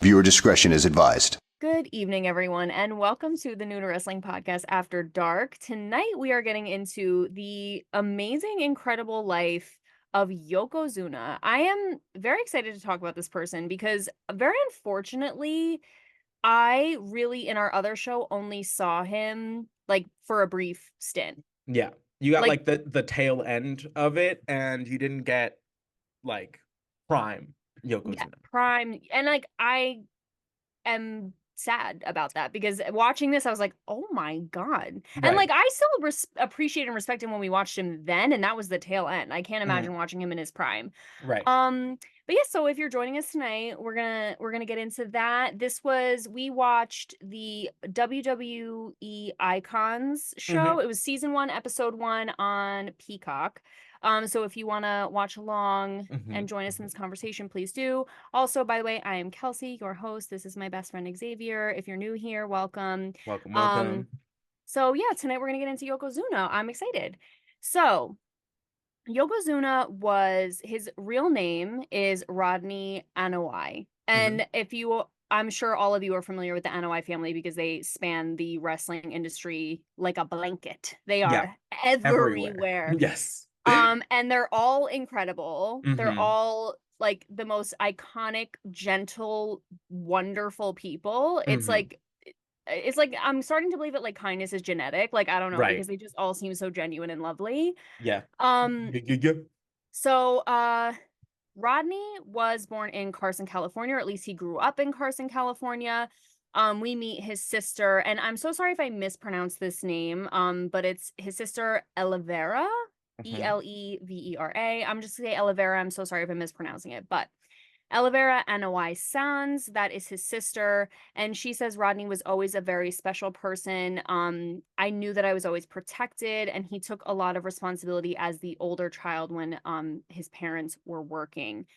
Viewer discretion is advised. Good evening, everyone, and welcome to the Nooner Wrestling Podcast After Dark. Tonight, we are getting into the amazing, incredible life of Yokozuna. I am very excited to talk about this person because, very unfortunately, I really, in our other show, only saw him, like, for a brief stint. Yeah. You got, Like- the tail end of it, and you didn't get, prime Yokozuna. Yeah, prime. And, like, I am sad about that because watching this I was like, oh my god. And like I still appreciate and respect him when we watched him then, and that was the tail end. I can't imagine watching him in his prime. Right. But yeah, so if you're joining us tonight, we're gonna get into that. We watched the WWE Icons show. It was season 1 episode 1 on Peacock. So if you want to watch along and join us in this conversation, please do. Also, by the way, I am Kelsey, your host. This is my best friend Xavier. If you're new here, welcome. Welcome. So yeah, tonight we're gonna get into Yokozuna. I'm excited. So Yokozuna his real name is Rodney Anoa'i. And I'm sure all of you are familiar with the Anoa'i family because they span the wrestling industry like a blanket. They are everywhere. Yes. And they're all incredible. They're all like the most iconic, gentle, wonderful people. It's like I'm starting to believe that like kindness is genetic. Like I don't know, because they just all seem so genuine and lovely. Yeah. So Rodney was born in Carson, California, or at least he grew up in Carson, California. We meet his sister, and I'm so sorry if I mispronounce this name. But it's his sister Elevera. Elevera. I'm just gonna say Elevera. I'm so sorry if I'm mispronouncing it, but Afa and Sika, that is his sister, and she says Rodney was always a very special person. I knew that I was always protected, and he took a lot of responsibility as the older child when his parents were working.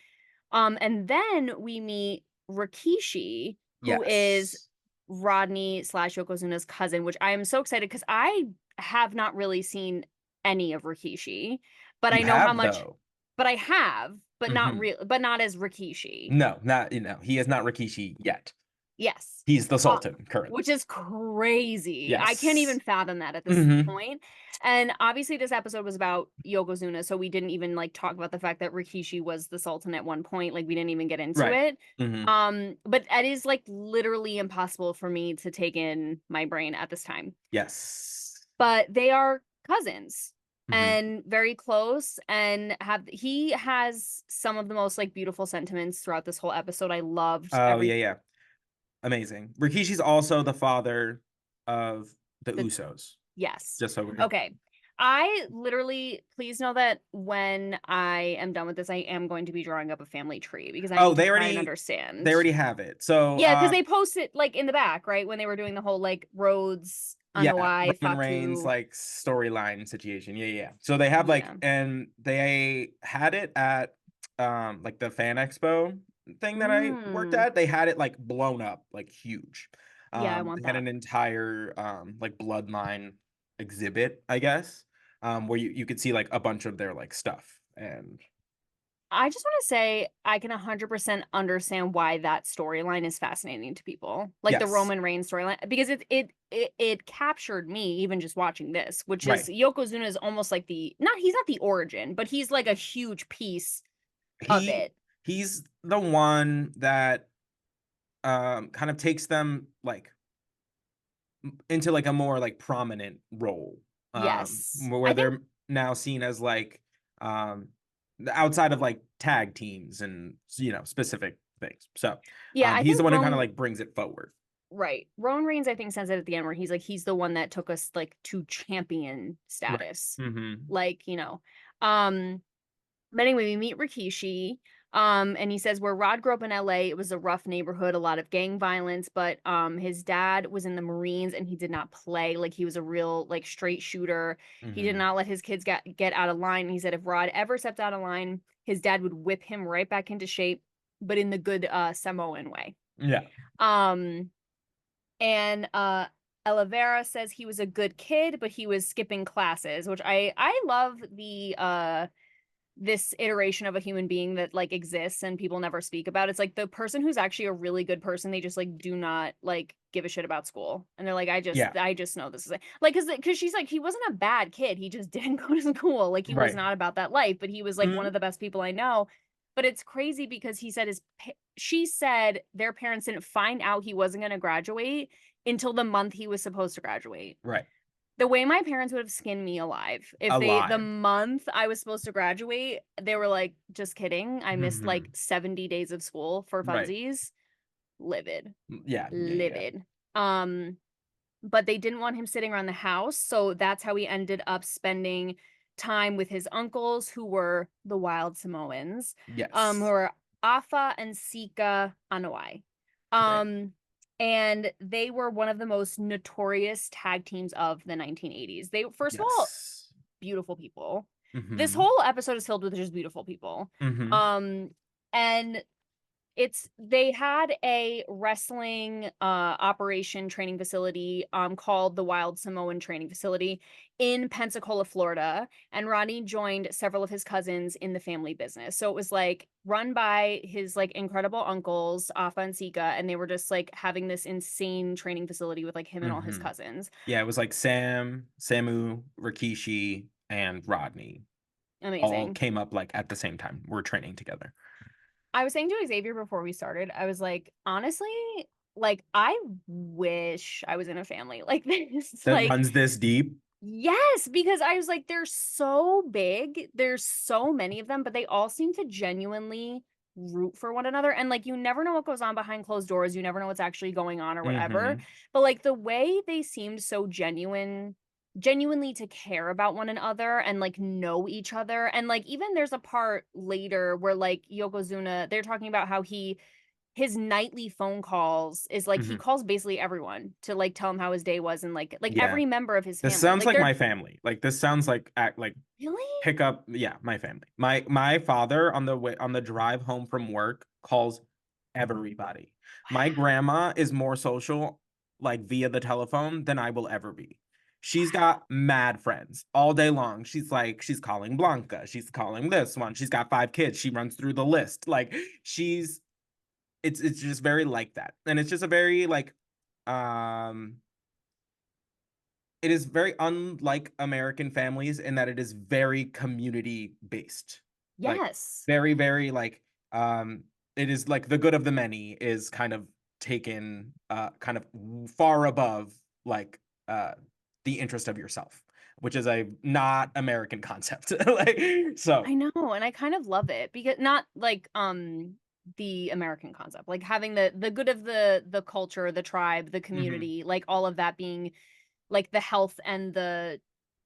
And then we meet Rikishi, who is Rodney / Yokozuna's cousin, which I am so excited because I have not really seen any of Rikishi, but I know how much. But I have, but not real, but not as Rikishi. No, he is not Rikishi yet. Yes, he's the Sultan currently, which is crazy. Yes. I can't even fathom that at this point. And obviously, this episode was about Yokozuna, so we didn't even like talk about the fact that Rikishi was the Sultan at one point. Like we didn't even get into it. But it is like literally impossible for me to take in my brain at this time. Yes, but they are cousins. And very close, and he has some of the most like beautiful sentiments throughout this whole episode. I loved. Yeah, amazing. Rikishi's also the father of the Usos. Yes. Just so okay. I literally, please know that when I am done with this, I am going to be drawing up a family tree because I need to try and understand. They already have it. So yeah, because they post it like in the back, right, when they were doing the whole like Rhodes. Roman Reigns like storyline situation. Yeah. So they have and they had it at like the fan expo thing that I worked at. They had it like blown up, like huge. I want they had an entire like bloodline exhibit, I guess, where you could see like a bunch of their like stuff. And I just want to say I can 100% understand why that storyline is fascinating to people, like the Roman Reigns storyline, because it captured me even just watching this, which is Yokozuna is almost like he's not the origin, but he's like a huge piece of it. He's the one that kind of takes them like into like a more like prominent role. Where they're now seen as like outside of like tag teams and specific things. So he's the one who kind of like brings it forward. Right. Roman Reigns, I think, says it at the end where he's the one that took us like to champion status. Like, but anyway, we meet Rikishi. And he says where Rod grew up in LA, it was a rough neighborhood, a lot of gang violence, but his dad was in the Marines and he did not play. Like he was a real like straight shooter. He did not let his kids get out of line. And he said if Rod ever stepped out of line, his dad would whip him right back into shape, but in the good Samoan way. Yeah. And Elevera says he was a good kid, but he was skipping classes, which I love this iteration of a human being that like exists and people never speak about. It's like the person who's actually a really good person, they just like do not like give a shit about school. And they're like, Yeah. I just know this is like, cause she's like, he wasn't a bad kid. He just didn't go to school. Like he was Right. not about that life, but he was like one of the best people I know. But it's crazy because he said she said their parents didn't find out he wasn't going to graduate until the month he was supposed to graduate. Right. The way my parents would have skinned me alive if the Alive. month I was supposed to graduate, they were like, just kidding. I missed like 70 days of school for Right. funsies. Livid. Yeah. Livid. But they didn't want him sitting around the house, so that's how he ended up spending time with his uncles, who were the Wild Samoans, who Yes. are Afa and Sika Anoa'i. Right. And they were one of the most notorious tag teams of the 1980s. They, first of all, Yes. beautiful people. This Mm-hmm. whole episode is filled with just beautiful people. Mm-hmm. And they had a wrestling operation training facility called the Wild Samoan Training Facility in Pensacola, Florida, and Rodney joined several of his cousins in the family business. So it was like run by his like incredible uncles, Afa and Sika, and they were just like having this insane training facility with like him and all his cousins. Yeah, it was like Samu, Rikishi, and Rodney all Amazing. came up like at the same time. We're training together. I was saying to Xavier before we started, I was like, honestly, like I wish I was in a family like this. That Like, runs this deep. yes, because I was like, they're so big. There's so many of them, but they all seem to genuinely root for one another. And like, you never know what goes on behind closed doors. You never know what's actually going on or whatever. Mm-hmm. But like the way they seemed so genuinely to care about one another and like know each other. And like, even there's a part later where like Yokozuna, they're talking about how his nightly phone calls is like he Mm-hmm. calls basically everyone to like tell him how his day was and like Yeah. every member of his This family. sounds Like like they're my family. Like this sounds like really? pick up, yeah, my family. My father on the drive home from work calls everybody. My grandma is more social like via the telephone than I will ever be. She's got mad friends all day long. She's calling Blanca, she's calling this one. She's got 5 kids. She runs through the list. Like it's just very like that. And it's just a very like um it is very unlike American families in that it is very community based. Like Yes. very, very like it is like the good of the many is kind of taken kind of far above like the interest of yourself, which is a not American concept. Like so I know, and I kind of love it because not like the American concept, like having the good of the culture, the tribe, the mhm, community, like all of that being like the health and the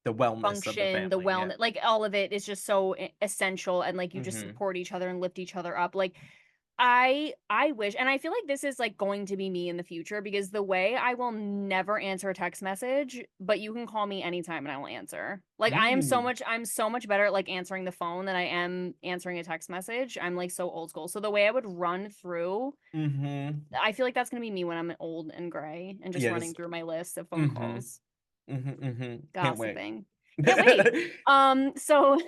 the wellness of the function, the family. Yeah. wellness, like all of it is just so essential and like you just Hmm. support each other and lift each other up. Like I wish, and I feel like this is like going to be me in the future because the way I will never answer a text message, but you can call me anytime and I will answer. Like Mm. I'm so much better at like answering the phone than I am answering a text message. I'm like so old school. So the way I would run through, Hmm. I feel like that's gonna be me when I'm old and gray and just running Yes. through my list of phone Hmm. calls, Hmm. Can't wait. gossiping. Can't wait. So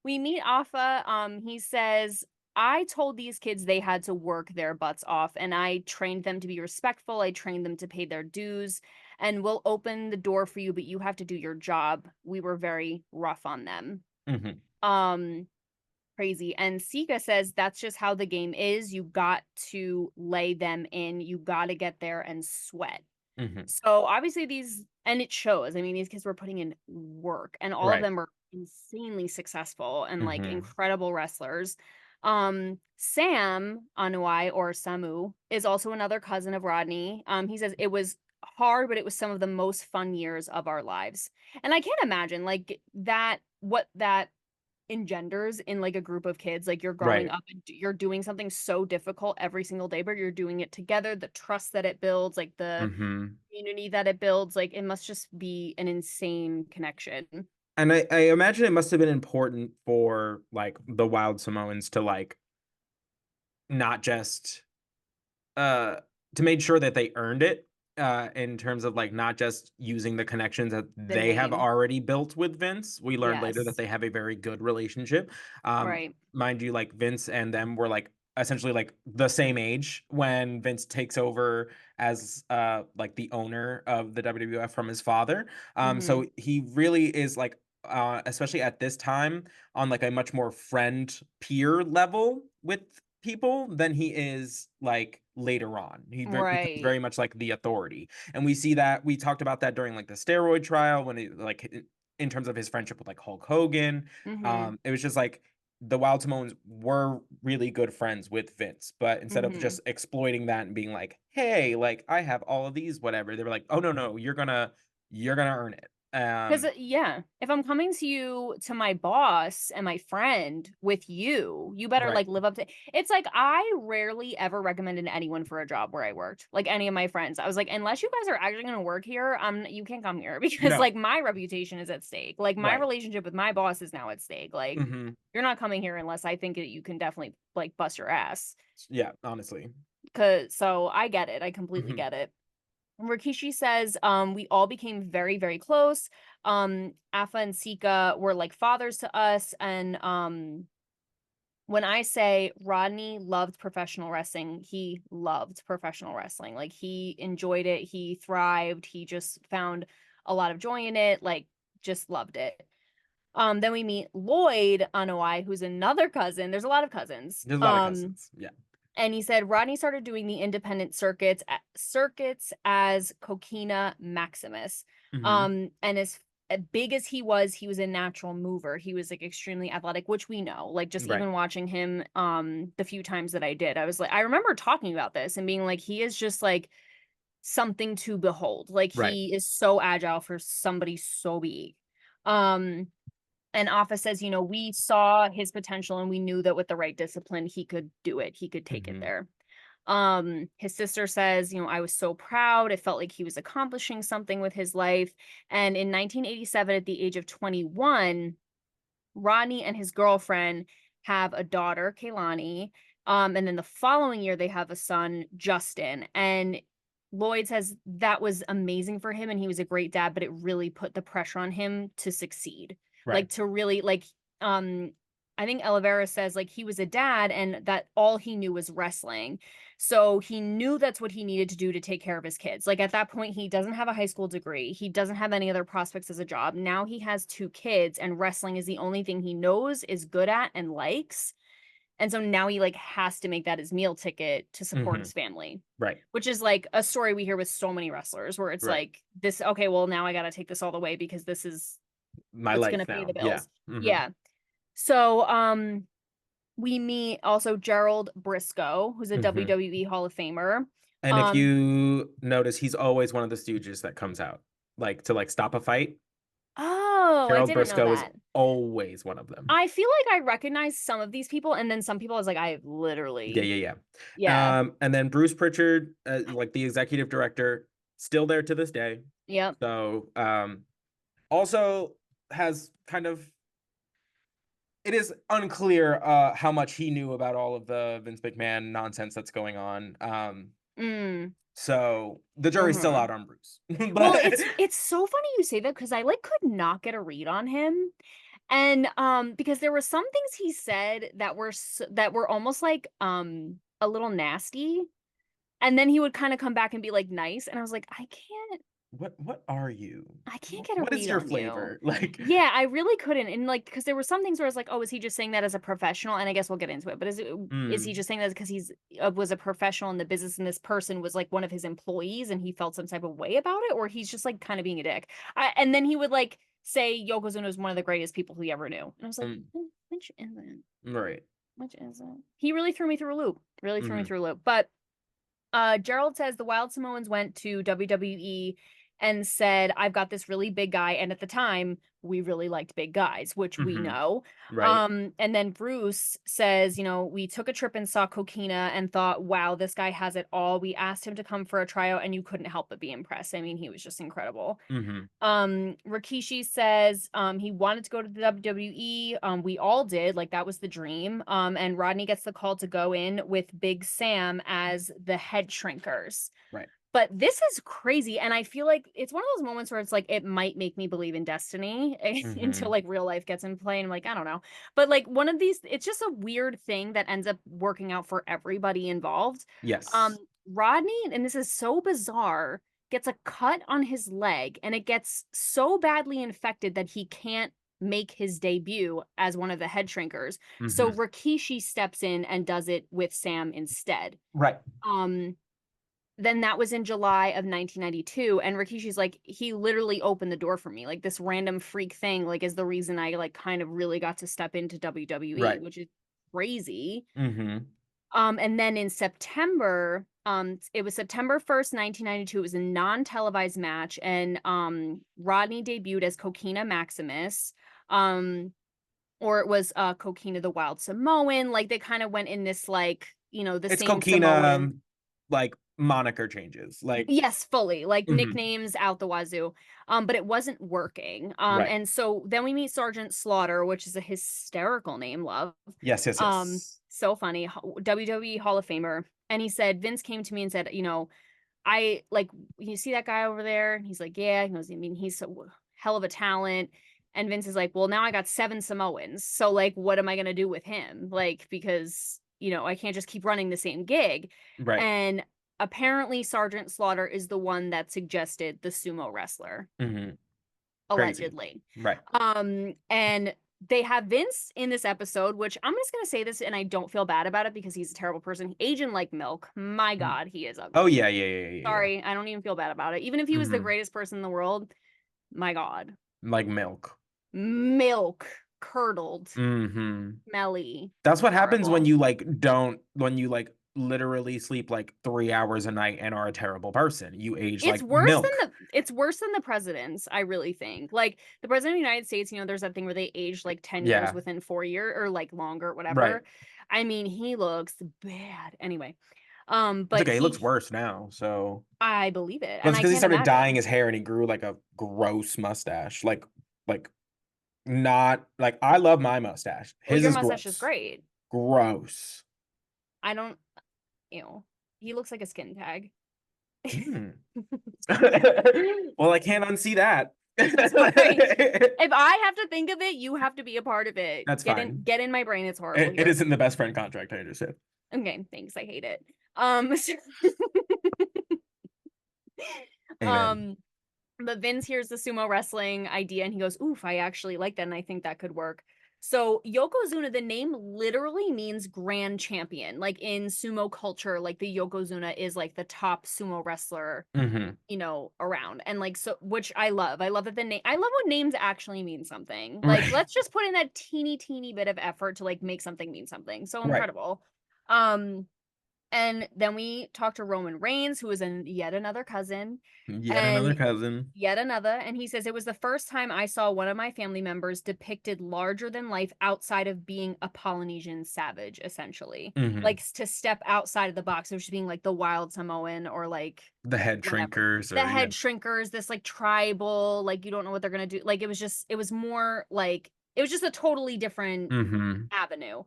we meet Afa. He says, I told these kids they had to work their butts off, and I trained them to be respectful. I trained them to pay their dues, and we'll open the door for you, but you have to do your job. We were very rough on them. Hmm. Um, Crazy. And Sika says that's just how the game is. You got to lay them in. You got to get there and sweat. Hmm. So obviously and it shows. I mean, these kids were putting in work and all of Right. them are insanely successful and like Hmm. incredible wrestlers. Sam Anuai or Samu is also another cousin of Rodney. He says it was hard, but it was some of the most fun years of our lives. And I can't imagine like what that engenders in like a group of kids. Like you're growing Right. up and you're doing something so difficult every single day, but you're doing it together. The trust that it builds, like the Hmm. community that it builds, like it must just be an insane connection. And I imagine it must have been important for like the Wild Samoans to like not just uh to make sure that they earned it, in terms of like not just using the connections that The they have name. already built with Vince. We learned later that Yes. they have a very good relationship. Right. Mind you, like Vince and them were like essentially like the same age when Vince takes over as like the owner of the WWF from his father. Mm-hmm. So he really is like especially at this time on like a much more friend peer level with people than he is like later on. Becomes Right. very much like the authority. And we see that we talked about that during like the steroid trial when it like in terms of his friendship with like Hulk Hogan. Mm-hmm. It was just like the Wild Samoans were really good friends with Vince, but instead of Mm-hmm. just exploiting that and being like, "Hey, like I have all of these, whatever," they were like, "Oh no, you're gonna earn it." Because, yeah, if I'm coming to you, to my boss and my friend with you, you better Right, like live up to it's like I rarely ever recommended anyone for a job where I worked. Like any of my friends. I was like, unless you guys are actually gonna work here, you can't come here because no, like my reputation is at stake. Like my right, relationship with my boss is now at stake. Like hmm you're not coming here unless I think that you can definitely like bust your ass. yeah, honestly, Cause so I get it. I completely hmm get it. Rikishi says, we all became very, very close. Afa and Sika were like fathers to us. And when I say Rodney loved professional wrestling, he loved professional wrestling. Like he enjoyed it, he thrived, he just found a lot of joy in it, like just loved it. Then we meet Lloyd Anoa'i, who's another cousin. There's a lot of cousins. there's a lot of cousins, yeah, And he said Rodney started doing the independent circuits as Coquina Maximus. hmm And as big as he was a natural mover. He was like extremely athletic, which we know. Like just right, even watching him the few times that I did, I was like, I remember talking about this and being like, he is just like something to behold. Like right, he is so agile for somebody so big. Um and Afa says, we saw his potential and we knew that with the right discipline, he could do it. He could take it hmm there. His sister says, I was so proud. It felt like he was accomplishing something with his life. And in 1987, at the age of 21, Rodney and his girlfriend have a daughter, Kaylani. And then the following year, they have a son, Justin. And Lloyd says that was amazing for him and he was a great dad, but it really put the pressure on him to succeed. right, Like to really um I think Oliveira says like he was a dad and that all he knew was wrestling. So he knew that's what he needed to do to take care of his kids. Like at that point, he doesn't have a high school degree. He doesn't have any other prospects as a job. Now he has two kids, and wrestling is the only thing he knows, is good at, and likes. And so now he like has to make that his meal ticket to support hmm his family, right, which is like a story we hear with so many wrestlers where it's right. like this, okay, well, now I got to take this all the way because this is My what's going life to pay now, the yeah, bills. hmm Yeah. So, we meet also Gerald Briscoe, who's a hmm WWE Hall of Famer. And if Um, you notice, he's always one of the stooges that comes out, like to like stop a fight. oh, I Harold didn't know Briscoe is that. always one of them. I feel like I recognize some of these people, and then some people I was like, I Yeah, literally, yeah, yeah, yeah. And then Bruce Pritchard, like the executive director, still there to this day. yep. So, also has kind of it is unclear how much he knew about all of the Vince McMahon nonsense that's going on. Mm, So the jury's still uh-huh. out on Bruce, Well, but it's so funny you say that because I like could not get a read on him. And because there were some things he said that that were almost like a little nasty. And then he would kind of come back and be like nice. And I was like, what are you? I can't get a What is read your on you. flavor? Like, Yeah, I really couldn't. And like, because there were some things where I was like, oh, is he just saying that as a professional? And I guess we'll get into it. But is he mm, just saying that because he's was a professional in the business and this person was like one of his employees and he felt some type of way about it, or he's just like kind of being a dick? And then he would like say Yokozuna was one of the greatest people he ever knew, and I was like, mm, which isn't? right. Which isn't? He really threw me through a loop. Really threw me Hmm. through a loop. But Gerald says the Wild Samoans went to WWE and said, I've got this really big guy. And at the time, we really liked big guys, which we Hmm. know. Right. And then Bruce says, we took a trip and saw Coquina and thought, wow, this guy has it all. We asked him to come for a tryout and you couldn't help but be impressed. I mean, he was just incredible. Hmm. Rikishi says he wanted to go to the WWE. We all did, like that was the dream. And Rodney gets the call to go in with Big Sam as the head shrinkers. Right. But this is crazy, and I feel like it's one of those moments where it's like, it might make me believe in destiny until, Mhm. like, real life gets in play, and I'm like, I don't know. But, like, one of these it's just a weird thing that ends up working out for everybody involved. Um, Yes. Rodney, and this is so bizarre, gets a cut on his leg, and it gets so badly infected that he can't make his debut as one of the head shrinkers. So Mhm. Rikishi steps in and does it with Sam instead. Right. Um, then that was in July of 1992, and Rikishi's like, he literally opened the door for me. Like, this random freak thing, like, is the reason I, like, kind of really got to step into WWE, Right. which is crazy. Mhm. And then in September, it was September 1st, 1992. It was a non-televised match, and Rodney debuted as Coquina Maximus. Um, or it was Coquina the Wild Samoan. Like, they kind of went in this, like, the It's same Coquina, Samoan. like, moniker changes, like Yes, fully, like, mhm. nicknames out the wazoo, but it wasn't working, Right. and so then we meet Sergeant Slaughter, which is a hysterical name, love, Yes, yes, yes. so funny, WWE Hall of Famer, and he said Vince came to me and said, "I like, you see that guy over there?" And he's like, "Yeah." He goes, "I mean, he's a hell of a talent." And Vince is like, "Well, now I got 7 Samoans, so, like, what am I gonna do with him? Like, because, I can't just keep running the same gig." Right. And apparently Sergeant Slaughter is the one that suggested the sumo wrestler, Mhm. Crazy. allegedly. Right. And they have Vince in this episode, which I'm just gonna say this, and I don't feel bad about it because he's a terrible person. Aging like milk. My Mm. God, he is Oh, ugly. yeah, yeah, yeah, yeah, yeah. Sorry, I don't even feel bad about it. Even if he was the Mhm. greatest person in the world, my God. Like milk. Milk, curdled, Mhm. smelly, That's what happens when horrible. you, like, literally sleep, like, 3 hours a night and are a terrible person. You age It's like worse than milk. the presidents, I really think. Like, the president of the United States, there's that thing where they age like 10 years Yeah. within 4 years or like longer, Right. whatever. I mean, he looks bad. Anyway, It's but okay, he looks worse now, so I believe it, but and it's I because he can't started dyeing imagine. his hair and he grew, like, a gross mustache, like, not like, I love my mustache. Well, His your is mustache is gross. great. Gross. I don't, he looks like a skin tag. Mm. Well, I can't unsee that. Sorry. If I have to think of it, you have to be a part of it. That's fine. Get in my brain. It's horrible It here. isn't the best friend contract, I understand. Okay, thanks. I hate it. So- Amen. um, but Vince hears the sumo wrestling idea and he goes, "Oof, I actually like that, and I think that could work." So Yokozuna, the name literally means grand champion. Like, in sumo culture, like, the Yokozuna is like the top sumo wrestler, Mhm. around. And, like, so, which I love. I love that the name I love when names actually mean something. Like, Right. let's just put in that teeny bit of effort to, like, make something mean something. So Right. incredible. Um, and then we talked to Roman Reigns, who is yet another cousin, Yet another and cousin. yet another. And he says, "It was the first time I saw one of my family members depicted larger than life outside of being a Polynesian savage, essentially. Mhm. Like, to step outside of the box of just being like the wild Samoan or like The head whatever. shrinkers The or yeah. head shrinkers, this like tribal, like, you don't know what they're gonna do. Like, it was more like, it was just a totally different Mhm. avenue.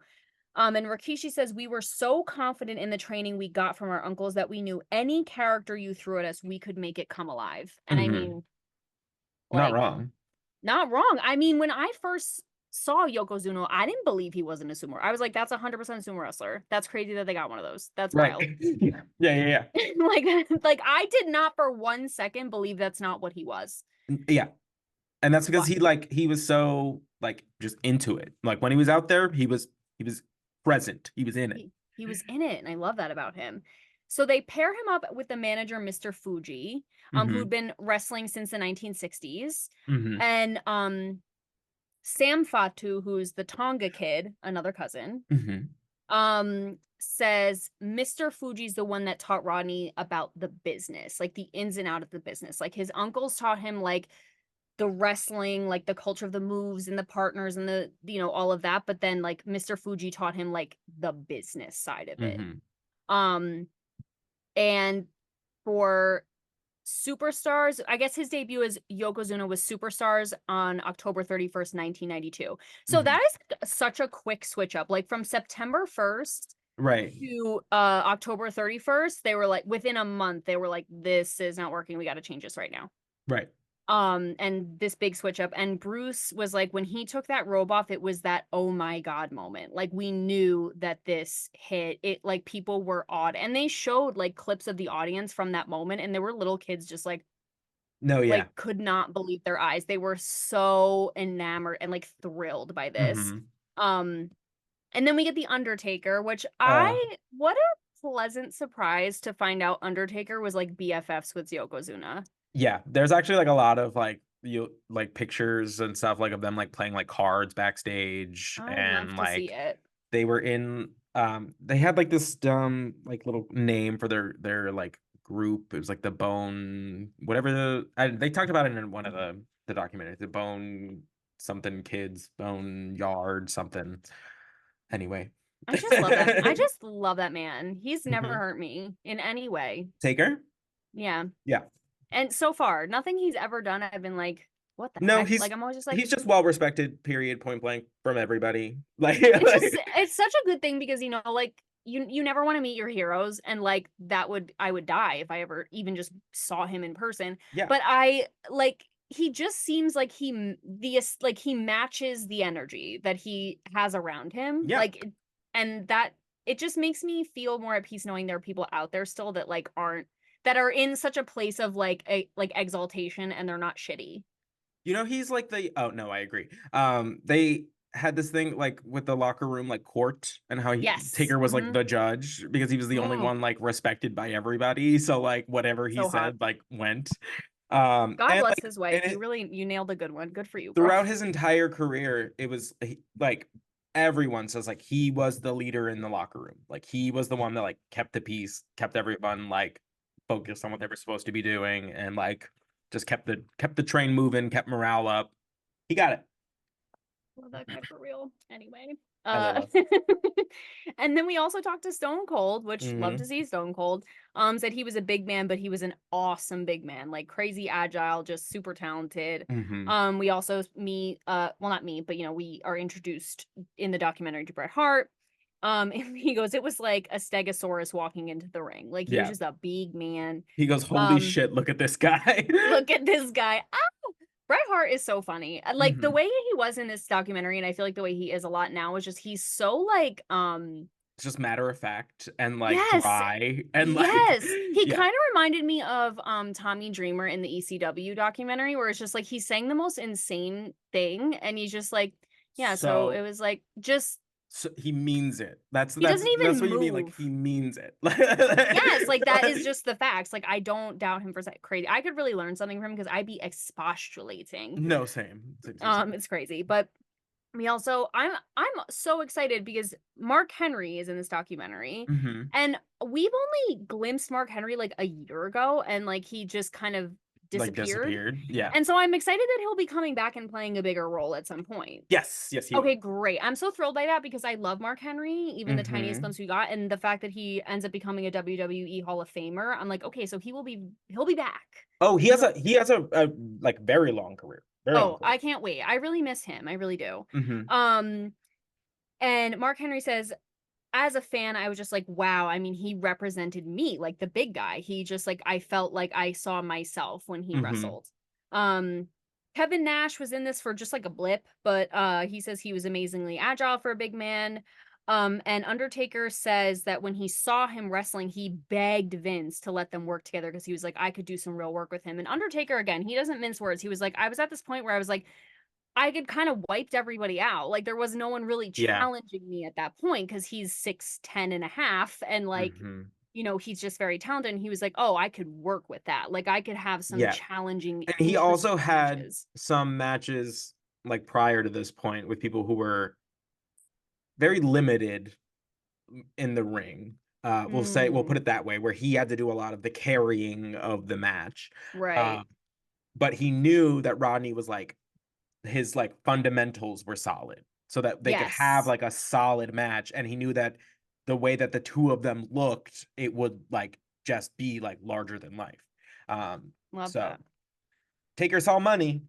And Rikishi says, "We were so confident in the training we got from our uncles that we knew any character you threw at us, we could make it come alive." And I Mhm. mean, Not like, wrong. not wrong. I mean, when I first saw Yokozuna, I didn't believe he wasn't a sumo. I was like, that's 100% sumo wrestler. That's crazy that they got one of those. That's Right. wild. Yeah. Yeah, yeah, yeah. like I did not for 1 second believe that's not what he was. Yeah. And that's because What? he was so, like, just into it. Like, when he was out there, he was present. He was in it. He was in it, and I love that about him. So they pair him up with the manager, Mr. Fuji, who'd Mhm. been wrestling since the 1960s, Mhm. and Sam Fatu, who's the Tonga kid, another cousin, Mhm. says Mr. Fuji's the one that taught Rodney about the business, like the ins and out of the business. Like, his uncles taught him like the wrestling, like the culture of the moves and the partners and the, all of that. But then, like, Mr. Fuji taught him like the business side of it. Mhm. Um, and for Superstars, I guess his debut as Yokozuna was Superstars on October 31st, 1992. So Mhm. that is such a quick switch up. Like, from September 1st Right. to October 31st, they were like, within a month, they were like, this is not working. We got to change this right now. Right. And this big switch up. And Bruce was like, when he took that robe off, it was that oh my God moment. Like we knew that this hit it, like people were awed. And they showed like clips of the audience from that moment, and there were little kids just No, yeah. could not believe their eyes. They were so enamored and like thrilled by this. Mhm. Um, and then we get the Undertaker, which Uh, what a pleasant surprise to find out Undertaker was like BFFs with Yokozuna. yeah, there's actually like a lot of like like pictures and stuff like of them like playing like cards backstage, I would love and to see like it. they were in they had like this dumb like little name for their like group. It was like the Bone whatever they talked about it in one of the documentaries, the Bone something kids, Bone Yard something. Anyway. I just love that. I just love that man. He's never Mhm. hurt me in any way. Taker? Yeah. Yeah. And so far, nothing he's ever done, I've been like, what the No, heck? Like, I'm always just like, he's just well respected, period, point blank from everybody. Like, it's such a good thing because, like, you never want to meet your heroes. And like, I would die if I ever even just saw him in person. yeah, But he just seems like he matches the energy that he has around him. yeah. And that it just makes me feel more at peace knowing there are people out there still that like aren't that are in such a place of like exaltation, and they're not shitty. He's like oh no, I agree. They had this thing like with the locker room like court, and how Yes. Taker was like Mm-hmm. the judge because he was the only Mm, one like respected by everybody. So like whatever he so hot. said like went. God And bless like his wife. and it, You nailed a good one. Good for you, bro. throughout his entire career, it was like everyone says like he was the leader in the locker room. Like he was the one that like kept the peace, kept everyone like focused on what they were supposed to be doing, and like just kept the train moving, kept morale up. He got it. Love that guy for real. Anyway. I Uh love. and then we also talked to Stone Cold, which love to Mm-hmm. see Stone Cold. Said he was a big man, but he was an awesome big man, like crazy agile, just super talented. Mm-hmm. We also meet well not me, but we are introduced in the documentary to Bret Hart. And he goes, it was like a stegosaurus walking into the ring. Like he was Yeah. just a big man. He goes, holy Um, shit, look at this guy. look at this guy. Bret Hart is so funny. Like the Mm-hmm. way he was in this documentary, and I feel like the way he is a lot now is just he's so like It's just matter of fact and like yes. dry and like Yes. He yeah. kind of reminded me of Tommy Dreamer in the ECW documentary, where it's just like he's saying the most insane thing, and he's just like, yeah, so it So was like just so he means it. That's he that's doesn't that's even what you mean. Like move. he means it. Yes, like that is Like, just the facts. Like I don't doubt him for crazy. I could really learn something from him because I'd be expostulating. no, same. Same. It's crazy. But we also I'm so excited because Mark Henry is in this documentary. Mm-hmm. And we've only glimpsed Mark Henry like a year ago, and like he just kind of Like disappeared. disappeared. Yeah. And so I'm excited that he'll be coming back and playing a bigger role at some point. Yes. Yes, he Okay, will. great. I'm so thrilled by that because I love Mark Henry, even the tiniest Mm-hmm. glimpse we got, and the fact that he ends up becoming a WWE Hall of Famer. I'm like, okay, so he'll be back. Oh, he He'll has be- a like very long career. Very long oh, career. I can't wait. I really miss him. I really do. Mm-hmm. Um, and Mark Henry says, as a fan, I was just like, wow. I mean, he represented me, like the big guy. He just like I felt like I saw myself when he Mm-hmm. wrestled. Um, Kevin Nash was in this for just like a blip, but he says he was amazingly agile for a big man. And Undertaker says that when he saw him wrestling, he begged Vince to let them work together because he was like, I could do some real work with him. And Undertaker, again, he doesn't mince words. He was like, I was at this point where I was like, I could kind of wiped everybody out. Like there was no one really Yeah. challenging me at that point because he's 6'10" and a half, and like, Mm-hmm. he's just very talented. And he was like, oh, I could work with that. Like I could have some Yeah. challenging, And he also interesting had matches. some matches like prior to this point with people who were very limited in the ring. We'll put Mm, it that way, where he had to do a lot of the carrying of the match. right. Um, but he knew that Rodney was like his like fundamentals were solid, so that they could have Yes. like a solid match. And he knew that the way that the two of them looked, it would like just be like larger than life. Love So that. Taker saw money.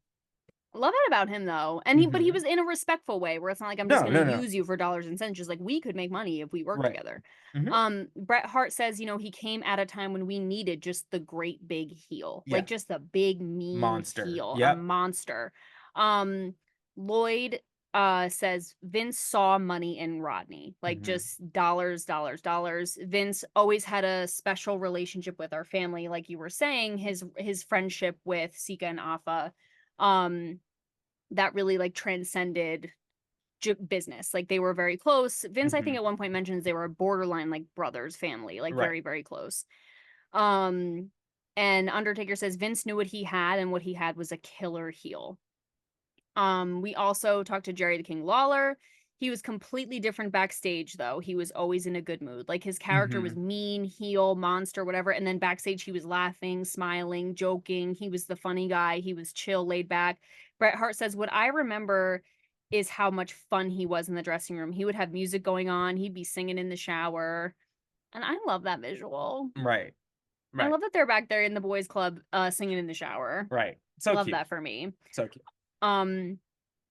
Love that about him though. And but he was in a respectful way where it's not like I'm just No, gonna no, no. use you for dollars and cents. Just like we could make money if we work Right. together. Mhm. Bret Hart says, you know, he came at a time when we needed just the great big heel. Yeah. Like just a big mean Monster. heel, a Yep. monster. Lloyd says Vince saw money in Rodney. Like Mhm. just dollars, dollars, dollars. Vince always had a special relationship with our family, like you were saying, his friendship with Sika and Afa. That really like transcended business. Like they were very close. Vince, I think Mhm. at one point mentions they were borderline like brothers family, like Right. very, very close. Um, and Undertaker says Vince knew what he had, and what he had was a killer heel. We also talked to Jerry the King Lawler. He was completely different backstage, though. He was always in a good mood. Like his character was Mhm. mean, heel, monster, whatever. And then backstage, he was laughing, smiling, joking. He was the funny guy. He was chill, laid back. Bret Hart says, what I remember is how much fun he was in the dressing room. He would have music going on, he'd be singing in the shower. And I love that visual. Right. I Right. love that they're back there in the boys' club singing in the shower. Right. So Love cute. that for me. So cute. Um,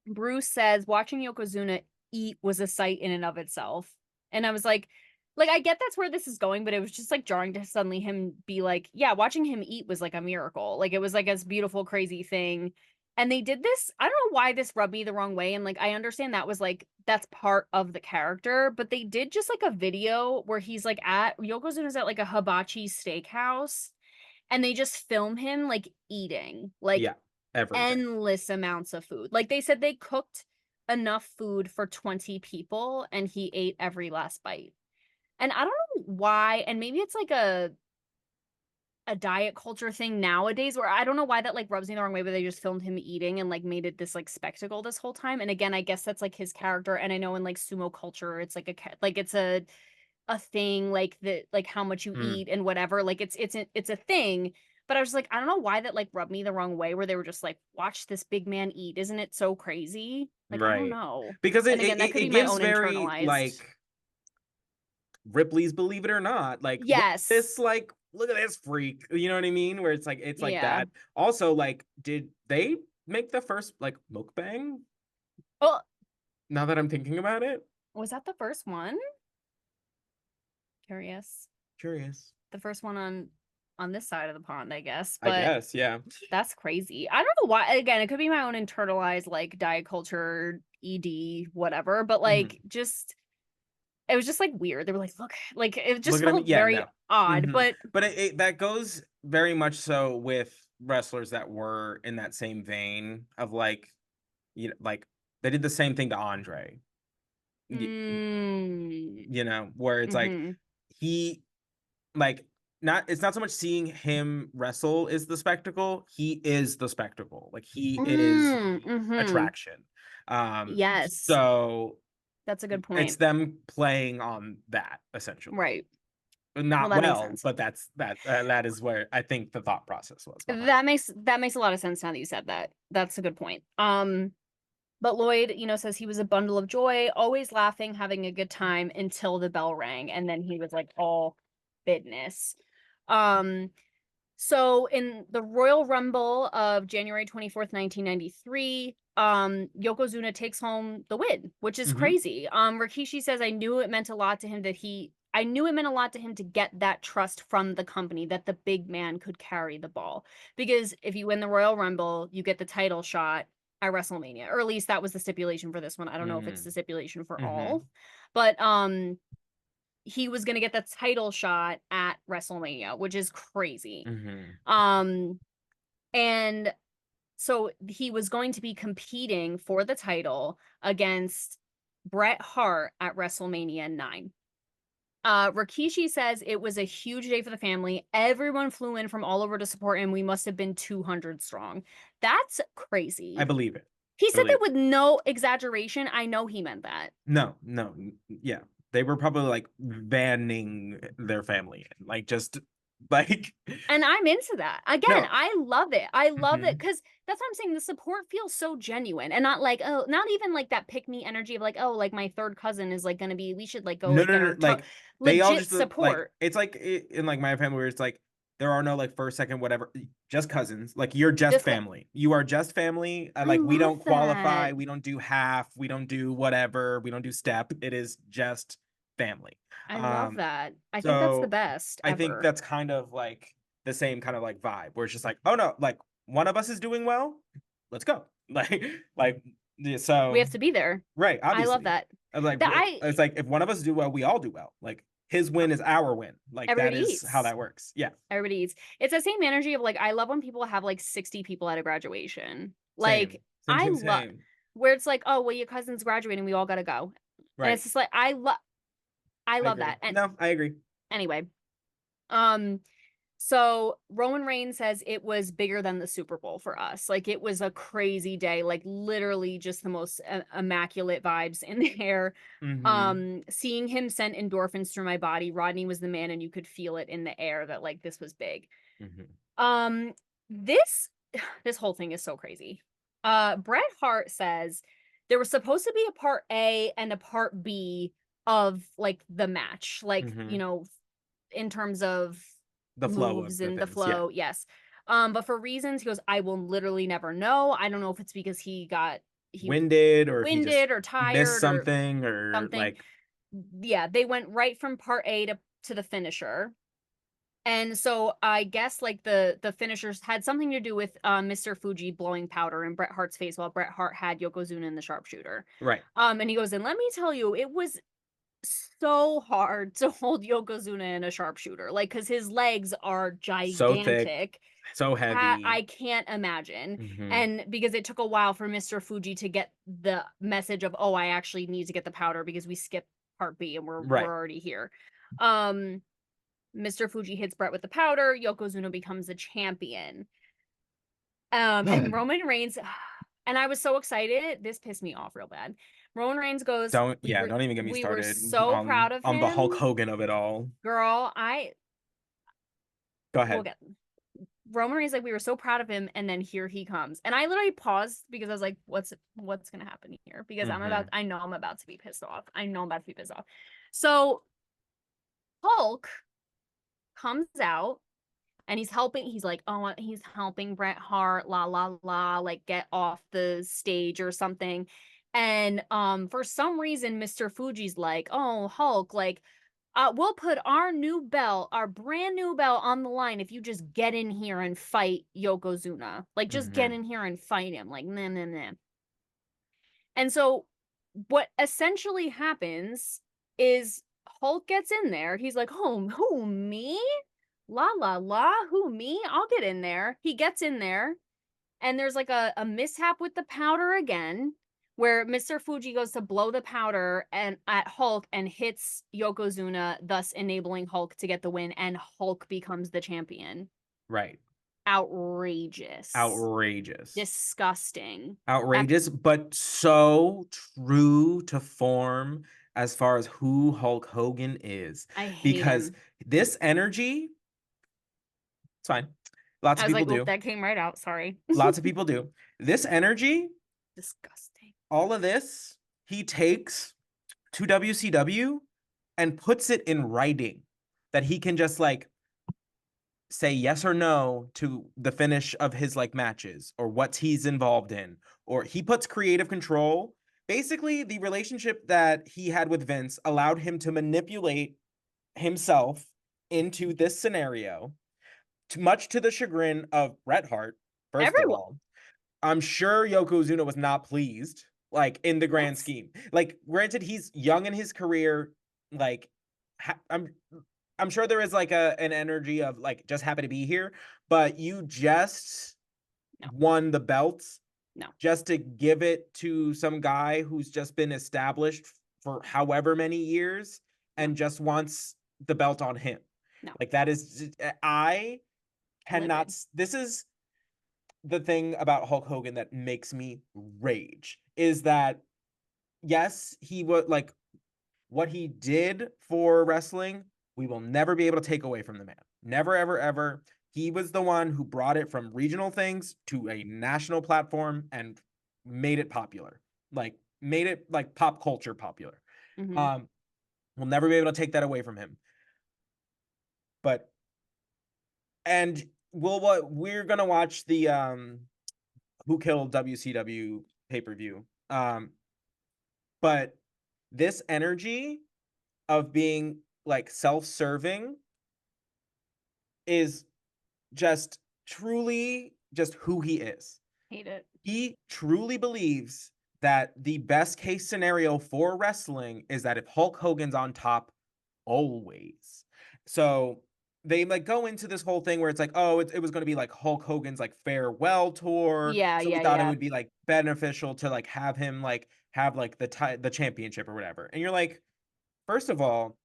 Bruce says watching Yokozuna eat was a sight in and of itself. And I was like I get that's where this is going, but it was just like jarring to suddenly him be like, yeah, watching him eat was like a miracle. Like it was like this beautiful, crazy thing. And they did this. I don't know why this rubbed me the wrong way. And like I understand that was like that's part of the character, but they did just like a video where he's like at Yokozuna's at like a hibachi steakhouse and they just film him like eating. Like Yeah. Everything. endless amounts of food. Like they said they cooked enough food for 20 people and he ate every last bite. And I don't know why, and maybe it's like a diet culture thing nowadays where I don't know why that like rubs me the wrong way, but they just filmed him eating and like made it this like spectacle this whole time. And again, I guess that's like his character. And I know in like sumo culture, it's like like it's a thing like that, like how much you Mm. eat and whatever, like it's a thing. But I was like, I don't know why that like rubbed me the wrong way where they were just like, watch this big man eat, isn't it so crazy? Like I don't Right. know. Because And again, that could it be my gives own very internalized. like Ripley's Believe It or Not. Like Yes. look at this freak. You know what I mean? Where it's like Yeah. that. Also, like, did they make the first like mukbang? Oh, Now that I'm thinking about it. was that the first one? Curious. Curious. The first one on this side of the pond, I guess. I But guess, yeah. that's crazy. I don't know why. Again, it could be my own internalized like diet culture, ED, whatever. But Mhm. like, just it was just like weird. They were like, look, like it just Looking at me. felt Yeah, very no. odd. Mhm. But But that goes very much so with wrestlers that were in that same vein of like, you know, like they did the same thing to Andre. mm, You know, where it's like mm-hmm, he like not it's not so much seeing him wrestle is the spectacle, he is the spectacle. Like he is mm-hmm. attraction. Um Yes, so that's a good it's point. them playing on that essentially. Right. Well, Not that makes well, sense. but that is where I think the thought process was behind. That makes a lot of sense now that you said that. That's a good point. But Lloyd, you know, says he was a bundle of joy, always laughing, having a good time until the bell rang, and then he was like all business. Um, so in the Royal Rumble of January 24th, 1993, Yokozuna takes home the win, which is Mhm. crazy. Rikishi says I knew it meant a lot to him I knew it meant a lot to him to get that trust from the company that the big man could carry the ball. Because if you win the Royal Rumble, you get the title shot at WrestleMania. Or at least that was the stipulation for this one. I don't know if it's the Mhm. stipulation for all. Mhm. But he was going to get the title shot at WrestleMania, which is crazy. Mhm. Um and so he was going to be competing for the title against Bret Hart at WrestleMania 9. Rikishi says it was a huge day for the family. Everyone flew in from all over to support him. We must have been 200 strong. That's I crazy. believe it. He I said that believe it. with no exaggeration. I know he meant that. No, no, yeah. They were probably like vanning their family in. Like just like And I'm into that. Again, no. I love it. I love it Mhm. because that's what I'm saying. The support feels so genuine and not like, oh, not even like that pick me energy of like, oh, like my third cousin is like gonna be, we should like go No, like no, get no, our toe. like, they all Legit just, like support. it's like I in, like, my family where it's like, There are no like first, second, whatever. Just cousins. Like you're just family. You are just family. Like we don't qualify. We don't do half. We don't do whatever. We don't do step. It is just family. I love that. I think that's the So best I think ever. that's kind of like the same kind of like vibe where it's just like, oh no, like one of us is doing well. Let's go. Like yeah, so we have to be there. right. Obviously, I love that. Like it's like if one of us do well, we all do well. Like his win is our win. Like that is how that works. Yeah. Everybody eats. It's the same energy of like, I love when people have like 60 people at a graduation. Like I love where it's like, oh, well, your cousin's graduating, we all gotta go. Right. And it's just like I love that. And no, I agree. Anyway, so Roman Reigns says it was bigger than the Super Bowl for us. Like it was a crazy day, like literally just the most immaculate vibes in the air. Seeing him send endorphins through my body, Rodney was the man, and you could feel it in the air that like this was big. This whole thing is so crazy. Bret Hart says there was supposed to be a part A and a part B of like the match, like you know, in terms of the moves and the flow, yes. But for reasons, he goes, I will literally never know. I don't know if it's because he winded or tired, missed something or something. Like, yeah, they went right from part A to the finisher. And so I guess like the finishers had something to do with Mr. Fuji blowing powder in Bret Hart's face while Bret Hart had Yokozuna in the sharpshooter. Right. And he goes, and let me tell you, it was so hard to hold Yokozuna in a sharpshooter, like because his legs are gigantic, so thick, so heavy. I can't imagine. And because it took a while for Mr. Fuji to get the message of, oh, I actually need to get the powder because we skipped part B and we're already here. Mr. Fuji hits Bret with the powder. Yokozuna becomes the champion. And Roman Reigns, and I was so excited. This pissed me off real bad. Roman Reigns goes, don't even get me started. We were so proud of him. On the Hulk Hogan of it all. Girl, Go ahead. Roman Reigns, like, we were so proud of him, and then here he comes. And I literally paused because I was like, what's gonna happen here? Because I know I'm about to be pissed off. So Hulk comes out and he's like, oh, he's helping Bret Hart, la la la, like get off the stage or something. And for some reason, Mr. Fuji's like, oh, Hulk, like, we'll put our brand new belt on the line if you just get in here and fight Yokozuna. Like, just get in here and fight him. Like, nah. And so what essentially happens is Hulk gets in there. He's like, oh, who, me? La la la, who, me? I'll get in there. He gets in there, and there's like a mishap with the powder again, where Mr. Fuji goes to blow the powder and at Hulk and hits Yokozuna, thus enabling Hulk to get the win, and Hulk becomes the champion. Right. Outrageous. Disgusting. Outrageous, but so true to form as far as who Hulk Hogan is. I hate because him. This energy, it's fine. Lots of people do. That came right out. Sorry. Lots of people do. This energy, disgusting. All of this, he takes to WCW and puts it in writing that he can just like say yes or no to the finish of his like matches or what he's involved in, or he puts creative control. Basically, the relationship that he had with Vince allowed him to manipulate himself into this scenario, much to the chagrin of Bret Hart. First of all, I'm sure Yokozuna was not pleased, like in the grand scheme. Like, granted, he's young in his career. Like, I'm sure there is like an energy of like just happy to be here, but you just won the belts. No. Just to give it to some guy who's just been established for however many years and just wants the belt on him. No. Like, that is, I cannot, this is the thing about Hulk Hogan that makes me rage, is that, yes, he was like, what he did for wrestling, we will never be able to take away from the man. Never, ever, ever. He was the one who brought it from regional things to a national platform and made it popular. Like, made it like pop culture popular. We'll never be able to take that away from him. But And what we're gonna watch the Who Killed WCW pay-per-view. But this energy of being like self-serving is just truly just who he is. Hate it. He truly believes that the best case scenario for wrestling is that if Hulk Hogan's on top always. So they like go into this whole thing where it's like, oh, it was going to be like Hulk Hogan's like farewell tour. Yeah, So we yeah, thought it yeah. would be like beneficial to like have him like have like the championship or whatever. And you're like, first of all,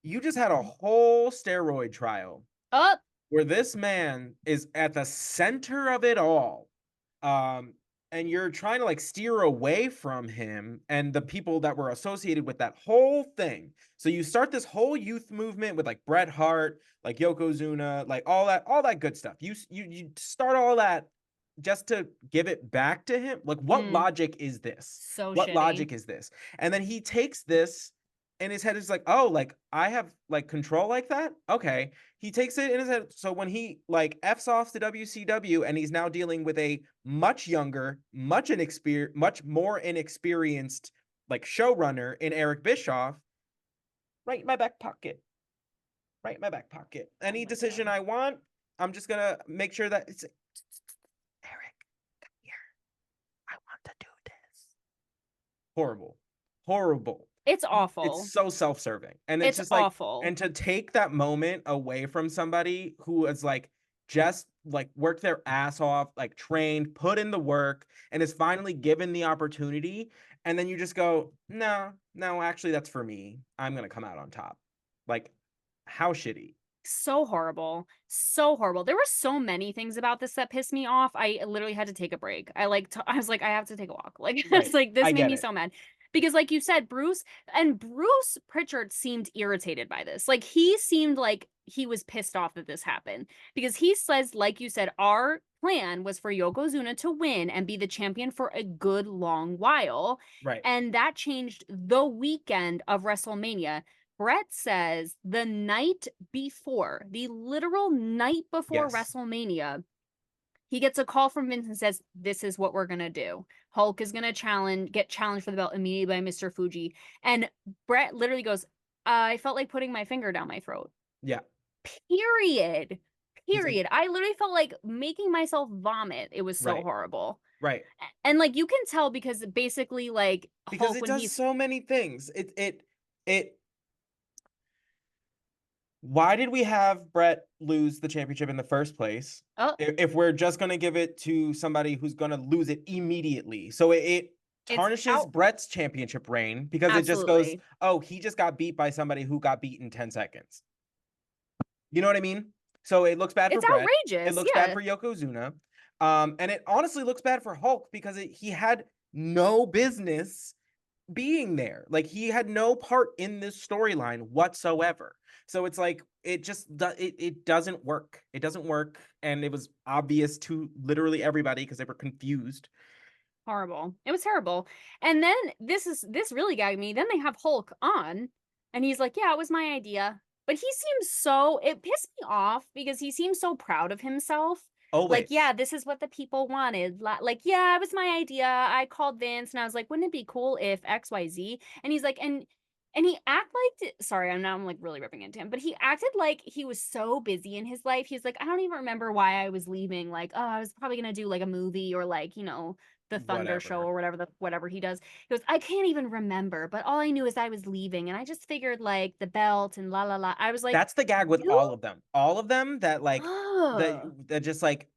you just had a whole steroid trial Oh, where this man is at the center of it all. Um, and you're trying to like steer away from him and the people that were associated with that whole thing. So you start this whole youth movement with like Bret Hart, like Yokozuna, like all that good stuff. You start all that just to give it back to him. Like what logic is this? so What shitty. logic is this? And then he takes this in his head is like, oh, like I have like control like that. Okay, he takes it in his head. So when he like f's off to WCW and he's now dealing with a much younger, much more inexperienced like showrunner in Eric Bischoff, right in my back pocket, right in my back pocket. Any decision I want, I'm just gonna make sure that it's Eric, come here. I want to do this. Horrible, horrible. It's It's awful. so self-serving. And it's It's just like, awful. and to take that moment away from somebody who is like just like worked their ass off, like trained, put in the work, and is finally given the opportunity. And then you just go, no, no, actually, that's for me. I'm gonna come out on top. Like, how shitty. So horrible. So horrible. There were so many things about this that pissed me off. I literally had to take a break. I was like, I have to take a walk. Like, it's Right. like, this I made get me it. so mad. Because, like you said, Bruce Pritchard seemed irritated by this. Like, he seemed like he was pissed off that this happened. Because he says, like you said, our plan was for Yokozuna to win and be the champion for a good long while. Right. And that changed the weekend of WrestleMania. Brett says the night before, the literal night before Yes. WrestleMania, he gets a call from Vince and says, "This is what we're gonna do. Hulk is gonna get challenged for the belt immediately by Mr. Fuji." And Brett literally goes, "I felt like putting my finger down my throat." Yeah. Period. He's like, Period. I literally felt like making myself vomit. It was so right. horrible. Right. And like you can tell because basically like Because Hulk it when does he's so many things. It Why did we have Brett lose the championship in the first place? oh, If we're just gonna give it to somebody who's gonna lose it immediately. So it it's tarnishes out Brett's championship reign because it just goes, absolutely. oh, he just got beat by somebody who got beat in 10 seconds. You know what I mean? So it looks bad for It's Brett. It outrageous. looks bad Yeah. for Yokozuna. And it honestly looks bad for Hulk because he had no business being there. Like he had no part in this storyline whatsoever. So it's like it doesn't work. It doesn't work, and it was obvious to literally everybody because they were confused. Horrible. It was terrible. And then this really gagged me. Then they have Hulk on, and he's like, "Yeah, it was my idea." But he seems so it pissed me off because he seems so proud of himself. Like, Always. yeah, this is what the people wanted. Like, yeah, it was my idea. I called Vince and I was like, wouldn't it be cool if XYZ? And he's like, and he act like sorry, I'm like really ripping into him, but he acted like he was so busy in his life. He's like, I don't even remember why I was leaving. Like, oh, I was probably gonna do like a movie or like, the Thunder Show Whatever. or whatever he does. He goes, I can't even remember, but all I knew is I was leaving, and I just figured like the belt and la la la. I was like, That's the gag with you, all of them. All of them that like ugh. that just like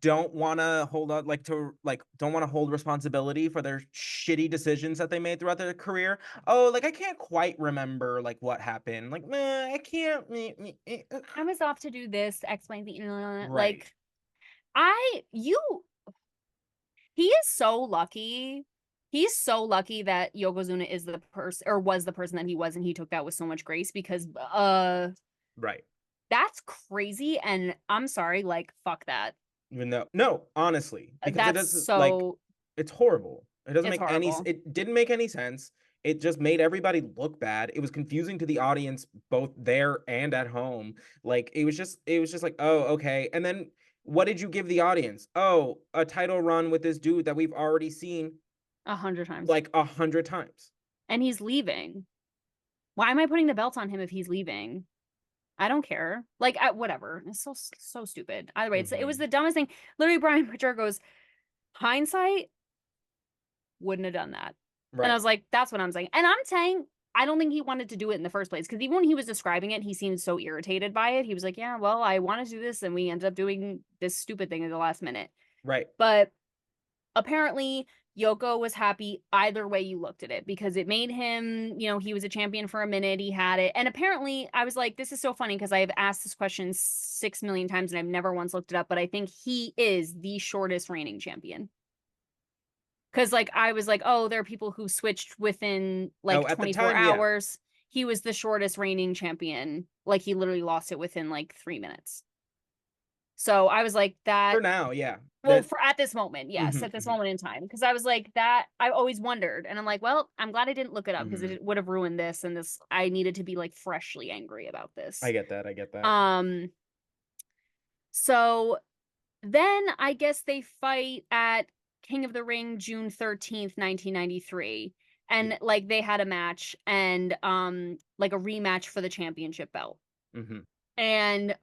don't want to hold on like to like don't want to hold responsibility for their shitty decisions that they made throughout their career. Oh, like I can't quite remember like what happened. Like, I can't. I was off to do this, explain the Right. like I you he is so lucky. He's so lucky that Yokozuna is the person or was the person that he was, and he took that with so much grace because Right. that's crazy. And I'm sorry, like fuck that. Even though, no, honestly, because it That's doesn't like so it's horrible. It doesn't it's make any. horrible. It didn't make any sense. it just made everybody look bad. It was confusing to the audience, both there and at home. Like, it was just like, oh, okay. And then what did you give the audience? Oh, a title run with this dude that we've already seen 100 times. like 100 times. And he's leaving. Why am I putting the belt on him if he's leaving? I don't care. Like, whatever. It's so stupid. Either way, it was the dumbest thing. Literally, Brian Pritchard goes, hindsight, wouldn't have done that. Right. And I was like, that's what I'm saying. And I'm saying, I don't think he wanted to do it in the first place. Because even when he was describing it, he seemed so irritated by it. He was like, yeah, well, I wanted to do this. And we ended up doing this stupid thing at the last minute. Right. But apparently, Yoko was happy either way you looked at it, because it made him, he was a champion for a minute. He had it. And apparently, I was like, this is so funny because I've asked this question 6 million times and I've never once looked it up. But I think he is the shortest reigning champion. Because, like, I was like, oh, there are people who switched within, like, 24 hours. Yeah. He was the shortest reigning champion. Like, he literally lost it within, like, 3 minutes. So I was like, that. For now, yeah. Well, at this moment, yes, at this moment in time. Because I was like, that, I always wondered. And I'm like, well, I'm glad I didn't look it up because it would have ruined this. And this, I needed to be, like, freshly angry about this. I get that. So then I guess they fight at King of the Ring, June 13th, 1993. And like they had a match and like a rematch for the championship belt. And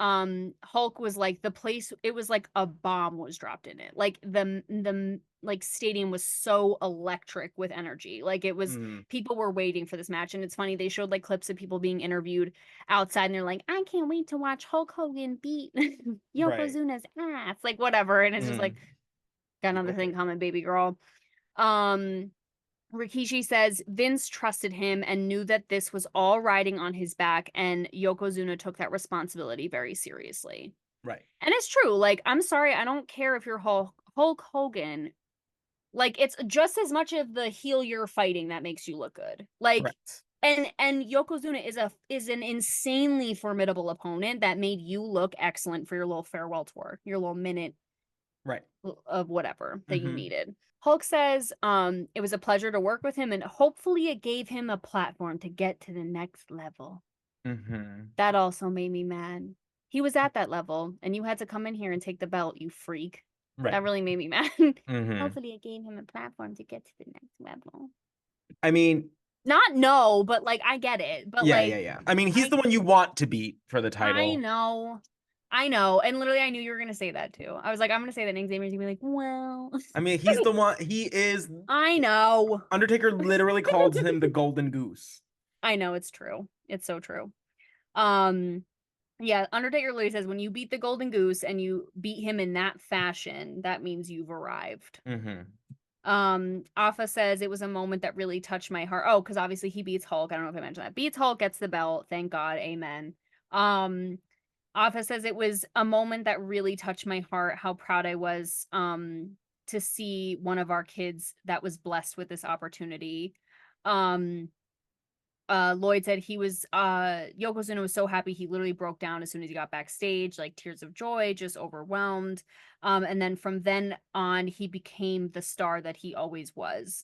Hulk was like, the place, it was like a bomb was dropped in it. Like the like stadium was so electric with energy. Like it was, people were waiting for this match. And it's funny, they showed like clips of people being interviewed outside and they're like, I can't wait to watch Hulk Hogan beat Yokozuna's ass, like whatever. And it's just like, got another thing coming, baby girl. Rikishi says Vince trusted him and knew that this was all riding on his back, and Yokozuna took that responsibility very seriously. Right. And it's true. Like, I'm sorry, I don't care if you're Hulk Hogan. Like, it's just as much of the heel you're fighting that makes you look good. Like, and Yokozuna is an insanely formidable opponent that made you look excellent for your little farewell tour, your little minute of whatever that you needed. Hulk says it was a pleasure to work with him and hopefully it gave him a platform to get to the next level. That also made me mad. He was at that level and you had to come in here and take the belt, you freak. That really made me mad. Hopefully it gave him a platform to get to the next level. I mean, no, but like I get it. But yeah. I mean, he's the one you want to beat for the title. I know. And literally, I knew you were going to say that too. I was like, I'm going to say that. And Xavier's going to be like, well. I mean, he's the one. He is. I know. Undertaker literally calls him the Golden Goose. I know. It's true. It's so true. Yeah. Undertaker literally says, when you beat the Golden Goose and you beat him in that fashion, that means you've arrived. Afa says it was a moment that really touched my heart. Oh, because obviously he beats Hulk. I don't know if I mentioned that. Beats Hulk, gets the belt. Thank God. Amen. Afa says it was a moment that really touched my heart, how proud I was to see one of our kids that was blessed with this opportunity. Lloyd said he was Yokozuna was so happy he literally broke down as soon as he got backstage, like tears of joy, just overwhelmed. And then from then on he became the star that he always was.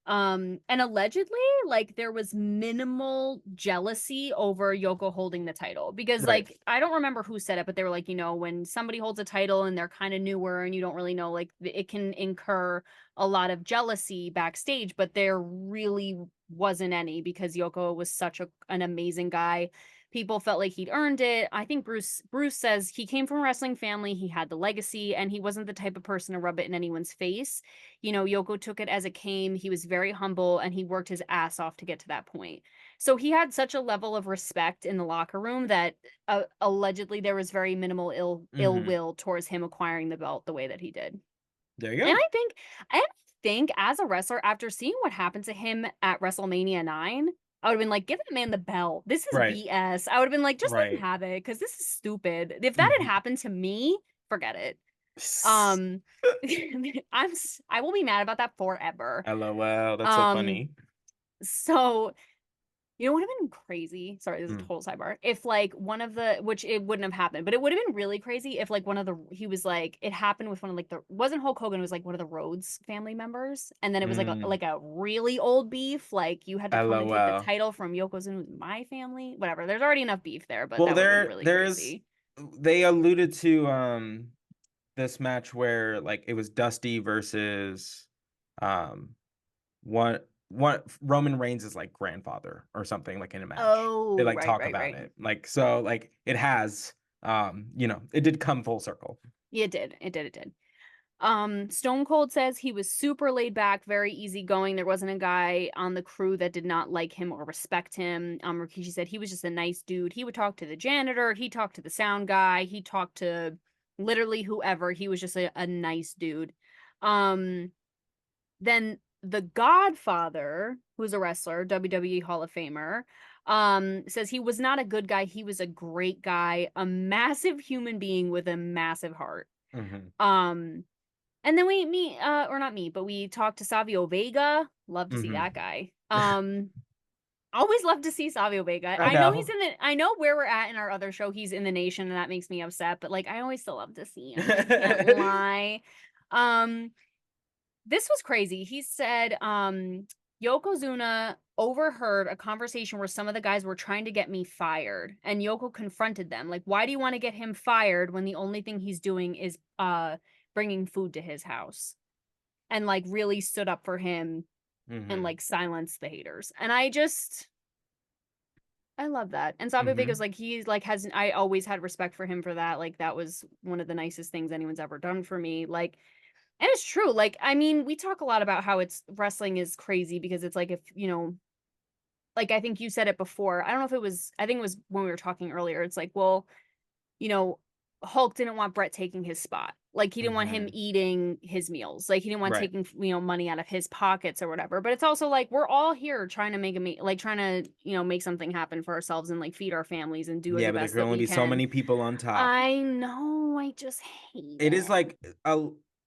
And allegedly, like, there was minimal jealousy over Yoko holding the title because like I don't remember who said it, but they were like, when somebody holds a title and they're kind of newer and you don't really know, like, it can incur a lot of jealousy backstage, but there really wasn't any because Yoko was such an amazing guy. People felt like he'd earned it. I think Bruce says he came from a wrestling family. He had the legacy and he wasn't the type of person to rub it in anyone's face. Yoko took it as it came. He was very humble and he worked his ass off to get to that point. So he had such a level of respect in the locker room that allegedly there was very minimal ill will towards him acquiring the belt the way that he did. There you go. And I think as a wrestler, after seeing what happened to him at WrestleMania 9, I would have been like, give that man the belt. This is BS. I would have been like, just let him have it because this is stupid. If that had happened to me, forget it. I will be mad about that forever. LOL. That's so funny. So You know what would have been crazy? Sorry, this is a total sidebar. If like one of the, which it wouldn't have happened, but it would have been really crazy if like one of the, he was like, it happened with one of like the, wasn't Hulk Hogan, it was like one of the Rhodes family members. And then it was like a really old beef. Like you had to come and take the LOL. title from Yokozuna, my family, whatever. There's already enough beef there, but Well, that would have been really crazy. they alluded to this match where like it was Dusty versus um one Roman Reigns' like grandfather or something like in a match. They Oh, like right, talk right, about right. it. Like so like it has it did come full circle. Yeah, it did. It did. It did. Stone Cold says he was super laid back, very easygoing. There wasn't a guy on the crew that did not like him or respect him. Rikishi said he was just a nice dude. He would talk to the janitor, he talked to the sound guy, he talked to literally whoever. He was just a nice dude. Then the Godfather, who's a wrestler, WWE Hall of Famer, says he was not a good guy. He was a great guy, a massive human being with a massive heart. Um, and then we meet, or not meet, but we talked to Savio Vega. Love to see that guy. Always love to see Savio Vega. I I know know. I know where we're at in our other show. He's in the Nation, and that makes me upset. But like, I always still love to see him. I can't lie. This was crazy. He said, Yokozuna overheard a conversation where some of the guys were trying to get me fired, and Yoko confronted them. Like, why do you want to get him fired when the only thing he's doing is bringing food to his house? And like really stood up for him and like silenced the haters. And I love that. And Savio Vega's like, he's like, I always had respect for him for that. Like, that was one of the nicest things anyone's ever done for me. Like, and it's true. Like, I mean, we talk a lot about how wrestling is crazy because it's like, if, like, I think you said it before. I don't know if it was, I think it was when we were talking earlier. It's like, well, you know, Hulk didn't want Brett taking his spot. Like, he didn't want him eating his meals. Like, he didn't want taking, money out of his pockets or whatever. But it's also like, we're all here trying to trying to, make something happen for ourselves and like feed our families and do Yeah, the but there best can that only we be so can. many people on top. I know. I just hate It is it. like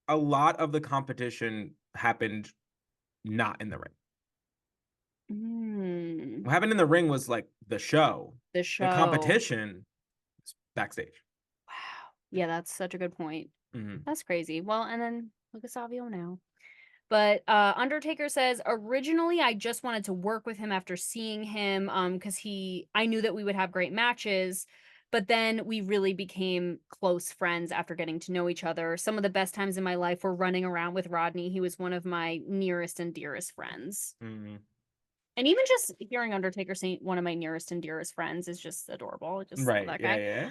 a lot of the competition happened not in the ring. What happened in the ring was like the show. The The show. competition was backstage. Wow. Yeah, that's such a good point. Mm-hmm. That's crazy. Well, and then look at Savio now. But Undertaker says originally I just wanted to work with him after seeing him because I knew that we would have great matches, but then we really became close friends after getting to know each other. Some of the best times in my life were running around with Rodney. He was one of my nearest and dearest friends. And even just hearing Undertaker say one of my nearest and dearest friends is just adorable. I just love Right. that Yeah. guy. Yeah.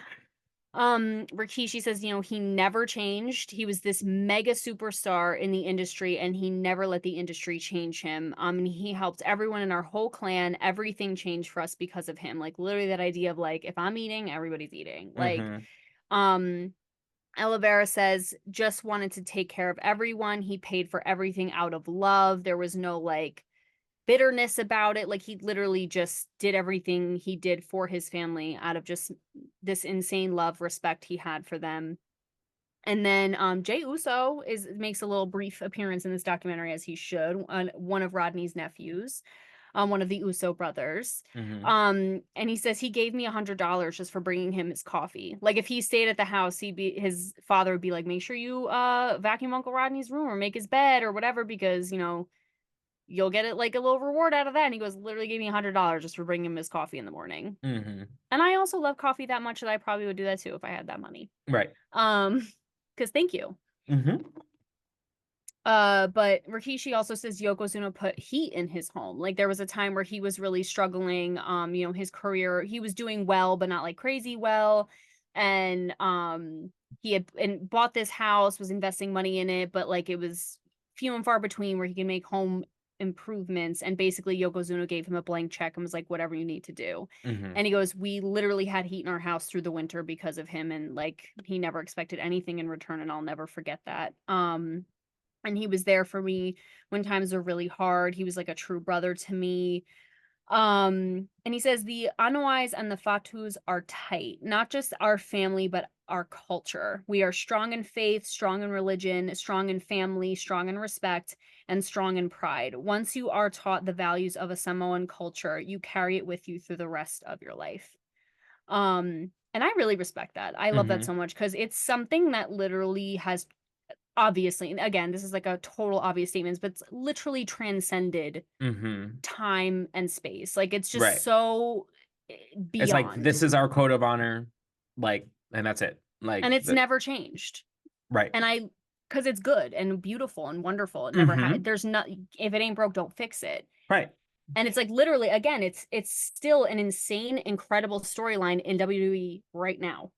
Rikishi says, he never changed. He was this mega superstar in the industry and he never let the industry change him. And he helped everyone in our whole clan. Everything changed for us because of him. Like literally that idea of like, if I'm eating, everybody's eating. Like, Oliveira says, just wanted to take care of everyone. He paid for everything out of love. There was no like bitterness about it. Like he literally just did everything he did for his family out of just this insane love, respect he had for them. And then Jay Uso makes a little brief appearance in this documentary, as he should, one of Rodney's nephews, one of the Uso brothers. And he says he gave me $100 just for bringing him his coffee. Like if he stayed at the house, his father would be like, make sure you vacuum Uncle Rodney's room or make his bed or whatever, because you'll get it like a little reward out of that. And he goes, literally gave me $100 just for bringing him his coffee in the morning. And I also love coffee that much that I probably would do that too if I had that money. Right. Because thank you. But Rikishi also says Yokozuna put heat in his home. Like there was a time where he was really struggling. His career, he was doing well, but not like crazy well. And he had bought this house, was investing money in it, but like it was few and far between where he can make home improvements. And basically Yokozuna gave him a blank check and was like, whatever you need to do. And he goes, we literally had heat in our house through the winter because of him. And like, he never expected anything in return. And I'll never forget that. And he was there for me when times were really hard. He was like a true brother to me. And he says the Anoa'is and the Fatus are tight, not just our family, but our culture. We are strong in faith, strong in religion, strong in family, strong in respect, and strong in pride. Once you are taught the values of a Samoan culture, you carry it with you through the rest of your life. And I really respect that. I love that so much because it's something that literally has obviously, and again, this is like a total obvious statement, but it's literally transcended time and space. Like it's just so beyond. It's like, this is our code of honor, like, and that's it. Like, and it's never changed. Right. And because it's good and beautiful and wonderful. It never had. There's not. If it ain't broke, don't fix it. Right. And it's like literally, again, it's still an insane, incredible storyline in WWE right now.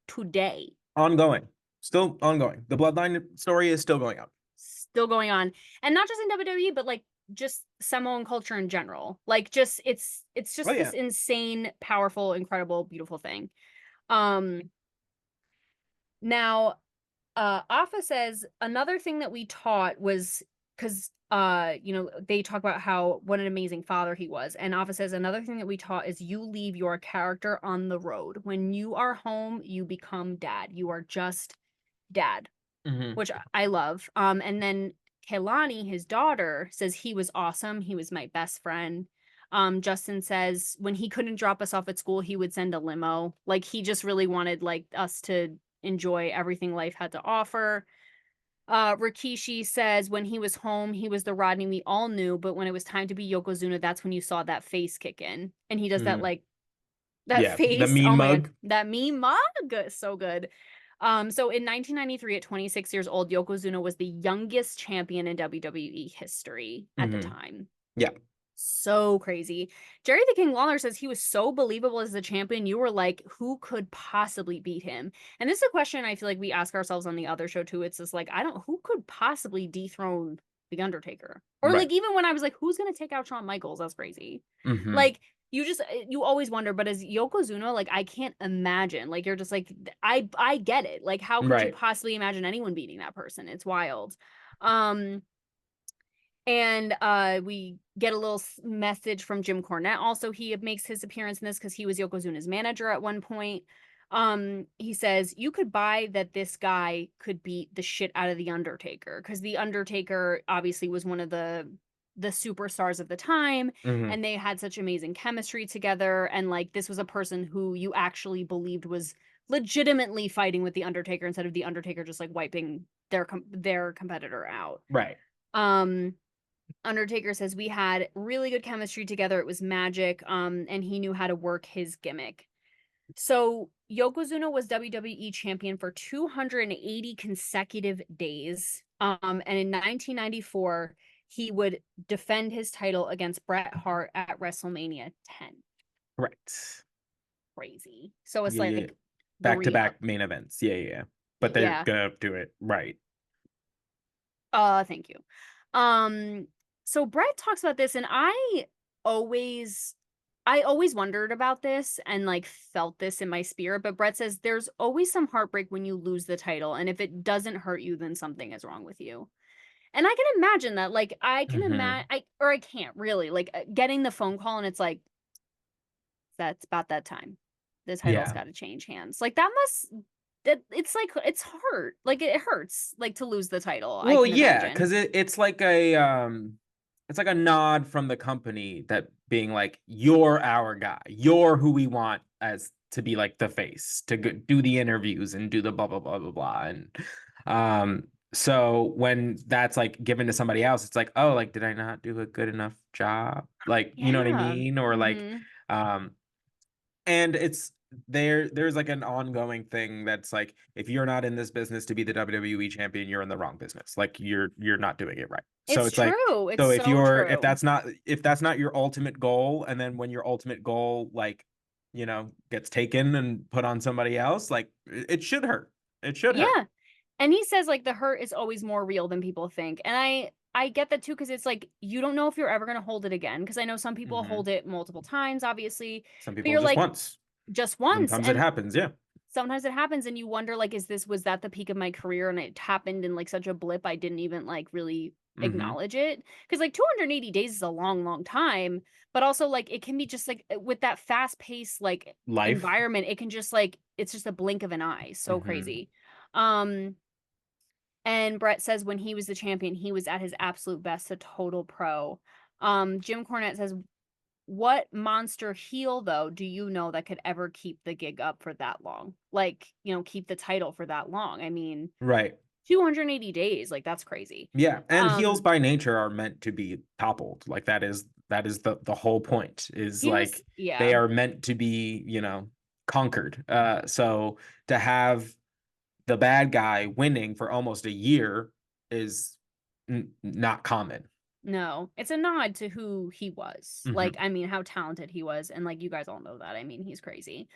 Today. Ongoing. Still ongoing. The Bloodline story is still going on. Still going on. And not just in WWE, but like just Samoan culture in general. Like just it's just this insane, powerful, incredible, beautiful thing. Now Afa says another thing that we taught was because you know, they talk about how what an amazing father he was, and Afa says another thing that we taught is you leave your character on the road. When you are home, you become dad. You are just dad, which I love. And then Kelani, his daughter, says he was awesome. He was my best friend. Justin says when he couldn't drop us off at school, he would send a limo. Like he just really wanted like us to enjoy everything life had to offer. Rikishi says when he was home, he was the Rodney we all knew, but when it was time to be Yokozuna, that's when you saw that face kick in. And he does that like that face. The mean mug. God, that mean mug. So good. So in 1993, at 26 years old, Yokozuna was the youngest champion in WWE history at the time. Yeah. So crazy. Jerry the King Lawler says he was so believable as the champion. You were like, who could possibly beat him? And this is a question I feel like we ask ourselves on the other show too. It's just like, who could possibly dethrone The Undertaker? Or like, even when I was like, who's going to take out Shawn Michaels? That's crazy. Like, you always wonder, but as Yokozuna, like, I can't imagine. Like, you're just like, I get it. Like, how could you possibly imagine anyone beating that person? It's wild. And we get a little message from Jim Cornette. Also, he makes his appearance in this because he was Yokozuna's manager at one point. He says, you could buy that this guy could beat the shit out of The Undertaker, because The Undertaker obviously was one of the superstars of the time, and they had such amazing chemistry together. And like, this was a person who you actually believed was legitimately fighting with The Undertaker instead of The Undertaker just like wiping their competitor out. Right. Undertaker says we had really good chemistry together. It was magic. And he knew how to work his gimmick. So Yokozuna was WWE champion for 280 consecutive days. And in 1994, he would defend his title against Bret Hart at WrestleMania 10. Right. Crazy. So it's like back-to-back main events. Yeah. But they're gonna do it right. Thank you. So Bret talks about this, and I always wondered about this and like felt this in my spirit, but Bret says there's always some heartbreak when you lose the title, and if it doesn't hurt you, then something is wrong with you. And I can imagine that. Like, I can imagine, I can't really, like, getting the phone call and it's like, that's about that time. The title's got to change hands. Like, it's like, it's hard. Like, it hurts, like, to lose the title. Well, yeah, because it's like a nod from the company that being like, you're our guy. You're who we want as to be like the face, to do the interviews and do the blah, blah, blah, blah, blah. And, so when that's like given to somebody else, it's like, oh, like, did I not do a good enough job? Like, you know what I mean? Or like, and there's like an ongoing thing that's like, if you're not in this business to be the WWE champion, you're in the wrong business. Like you're not doing it right. So it's true. Like, so if that's not your ultimate goal, and then when your ultimate goal, like, you know, gets taken and put on somebody else, like it should hurt. It should hurt. Yeah. And he says, like, the hurt is always more real than people think. And I get that, too, because it's like, you don't know if you're ever going to hold it again. Because I know some people hold it multiple times, obviously. Some people just like, once. Just once. Sometimes it happens, yeah. Sometimes it happens, and you wonder, like, was that the peak of my career? And it happened in, like, such a blip, I didn't even, like, really acknowledge it. Because, like, 280 days is a long, long time. But also, like, it can be just, like, with that fast-paced, like, environment, it can just, like, it's just a blink of an eye. So crazy. And Brett says when he was the champion, he was at his absolute best, a total pro. Jim Cornette says, what monster heel, though, do you know that could ever keep the gig up for that long? Like, keep the title for that long. I mean, Right. 280 days, like, that's crazy. Yeah, and heels by nature are meant to be toppled. Like that is the whole point, is like they are meant to be, conquered. So to have the bad guy winning for almost a year is not common. No, it's a nod to who he was. Like, I mean, how talented he was, and like you guys all know that. I mean, he's crazy.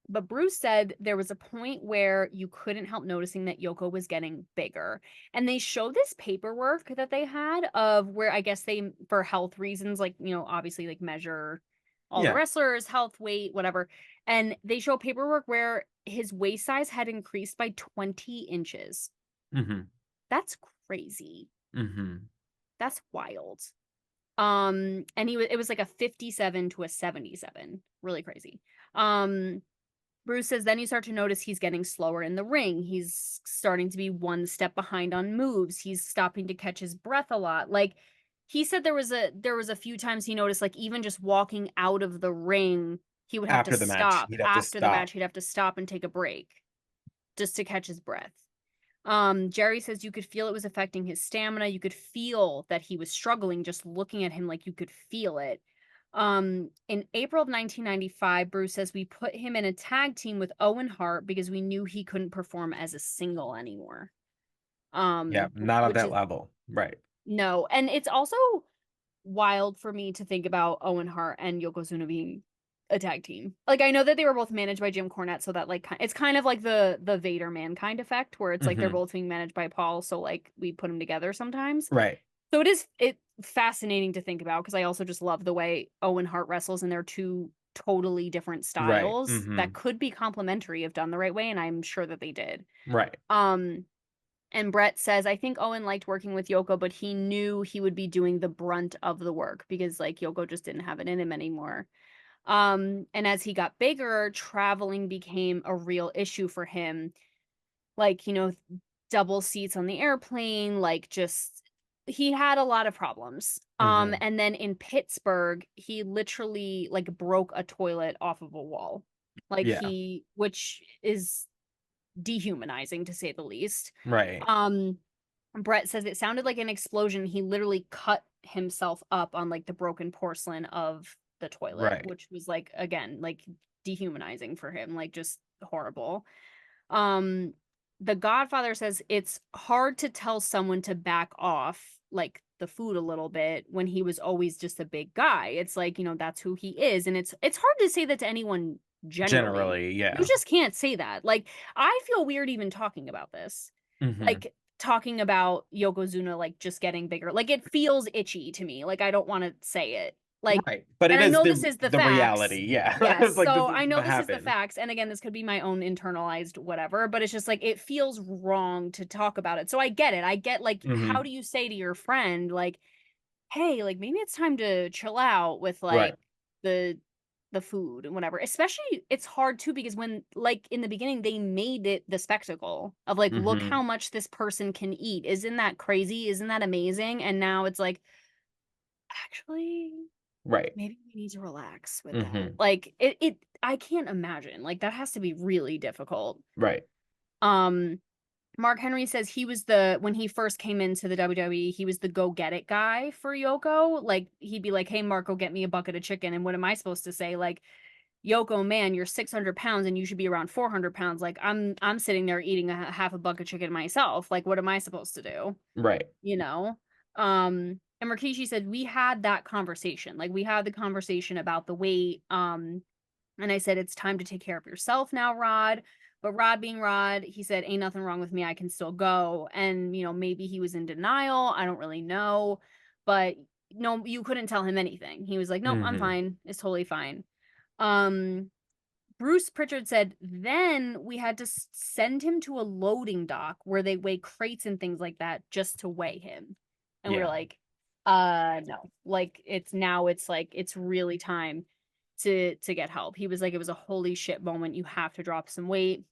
But Bruce said there was a point where you couldn't help noticing that Yoko was getting bigger. And they show this paperwork that they had of where I guess they, for health reasons, like, obviously like measure all the wrestlers, health, weight, whatever. And they show paperwork where his waist size had increased by 20 inches. That's crazy. That's wild. And it was like a 57 to a 77. Really crazy. Bruce says then you start to notice he's getting slower in the ring. He's starting to be one step behind on moves. He's stopping to catch his breath a lot. Like he said there was a few times he noticed, like, even just walking out of the ring, he would have to stop. After the match, he'd have to stop and take a break just to catch his breath. Jerry says you could feel it was affecting his stamina. You could feel that he was struggling just looking at him, like you could feel it. In April of 1995, Bruce says we put him in a tag team with Owen Hart because we knew he couldn't perform as a single anymore. Yeah, not on that level. Right. No, and it's also wild for me to think about Owen Hart and Yokozuna being a tag team. Like, I know that they were both managed by Jim Cornette, so that, like, it's kind of like the Vader Mankind effect, where it's like they're both being managed by Paul, so like we put them together sometimes. Right. So it's fascinating to think about, because I also just love the way Owen Hart wrestles, and they're two totally different styles that could be complementary if done the right way, and I'm sure that they did. Right. And Brett says, I think Owen liked working with Yoko, but he knew he would be doing the brunt of the work because, like, Yoko just didn't have it in him anymore. And as he got bigger, traveling became a real issue for him. Like, double seats on the airplane, like, just he had a lot of problems. And then in Pittsburgh, he literally like broke a toilet off of a wall. Like which is dehumanizing to say the least. Right. Brett says it sounded like an explosion. He literally cut himself up on like the broken porcelain of the toilet, which was like, again, like dehumanizing for him, like just horrible. The Godfather says it's hard to tell someone to back off like the food a little bit when he was always just a big guy. It's like, that's who he is. And it's hard to say that to anyone generally. Yeah. You just can't say that. Like, I feel weird even talking about this. Like, talking about Yokozuna, like, just getting bigger. Like, it feels itchy to me. Like, I don't want to say it. Like, but I know this is the facts. Reality. Yeah. Yes. Like, so I know this is the facts. And again, this could be my own internalized whatever, but it's just like, it feels wrong to talk about it. So I get it. I get, like, how do you say to your friend, like, hey, like, maybe it's time to chill out with like the food and whatever. Especially it's hard too, because when, like, in the beginning they made it the spectacle of like, look how much this person can eat. Isn't that crazy? Isn't that amazing? And now it's like, actually, maybe we need to relax with that. Like, it I can't imagine. Like, that has to be really difficult. Right. Mark Henry says he was when he first came into the WWE, he was the go get it guy for Yoko. Like, he'd be like, hey, Mark, go get me a bucket of chicken. And what am I supposed to say? Like, Yoko, man, you're 600 pounds and you should be around 400 pounds. Like, I'm sitting there eating half a bucket of chicken myself. Like, what am I supposed to do? Right. And Rikishi said, we had that conversation. Like, we had the conversation about the weight. And I said, it's time to take care of yourself now, Rod. But Rod being Rod, he said, ain't nothing wrong with me. I can still go. And, maybe he was in denial. I don't really know. But no, you couldn't tell him anything. He was like, nope, I'm fine. It's totally fine. Bruce Pritchard said, then we had to send him to a loading dock where they weigh crates and things like that just to weigh him. And we were like, no. Like, it's like, it's really time to get help. He was like, it was a holy shit moment. You have to drop some weight.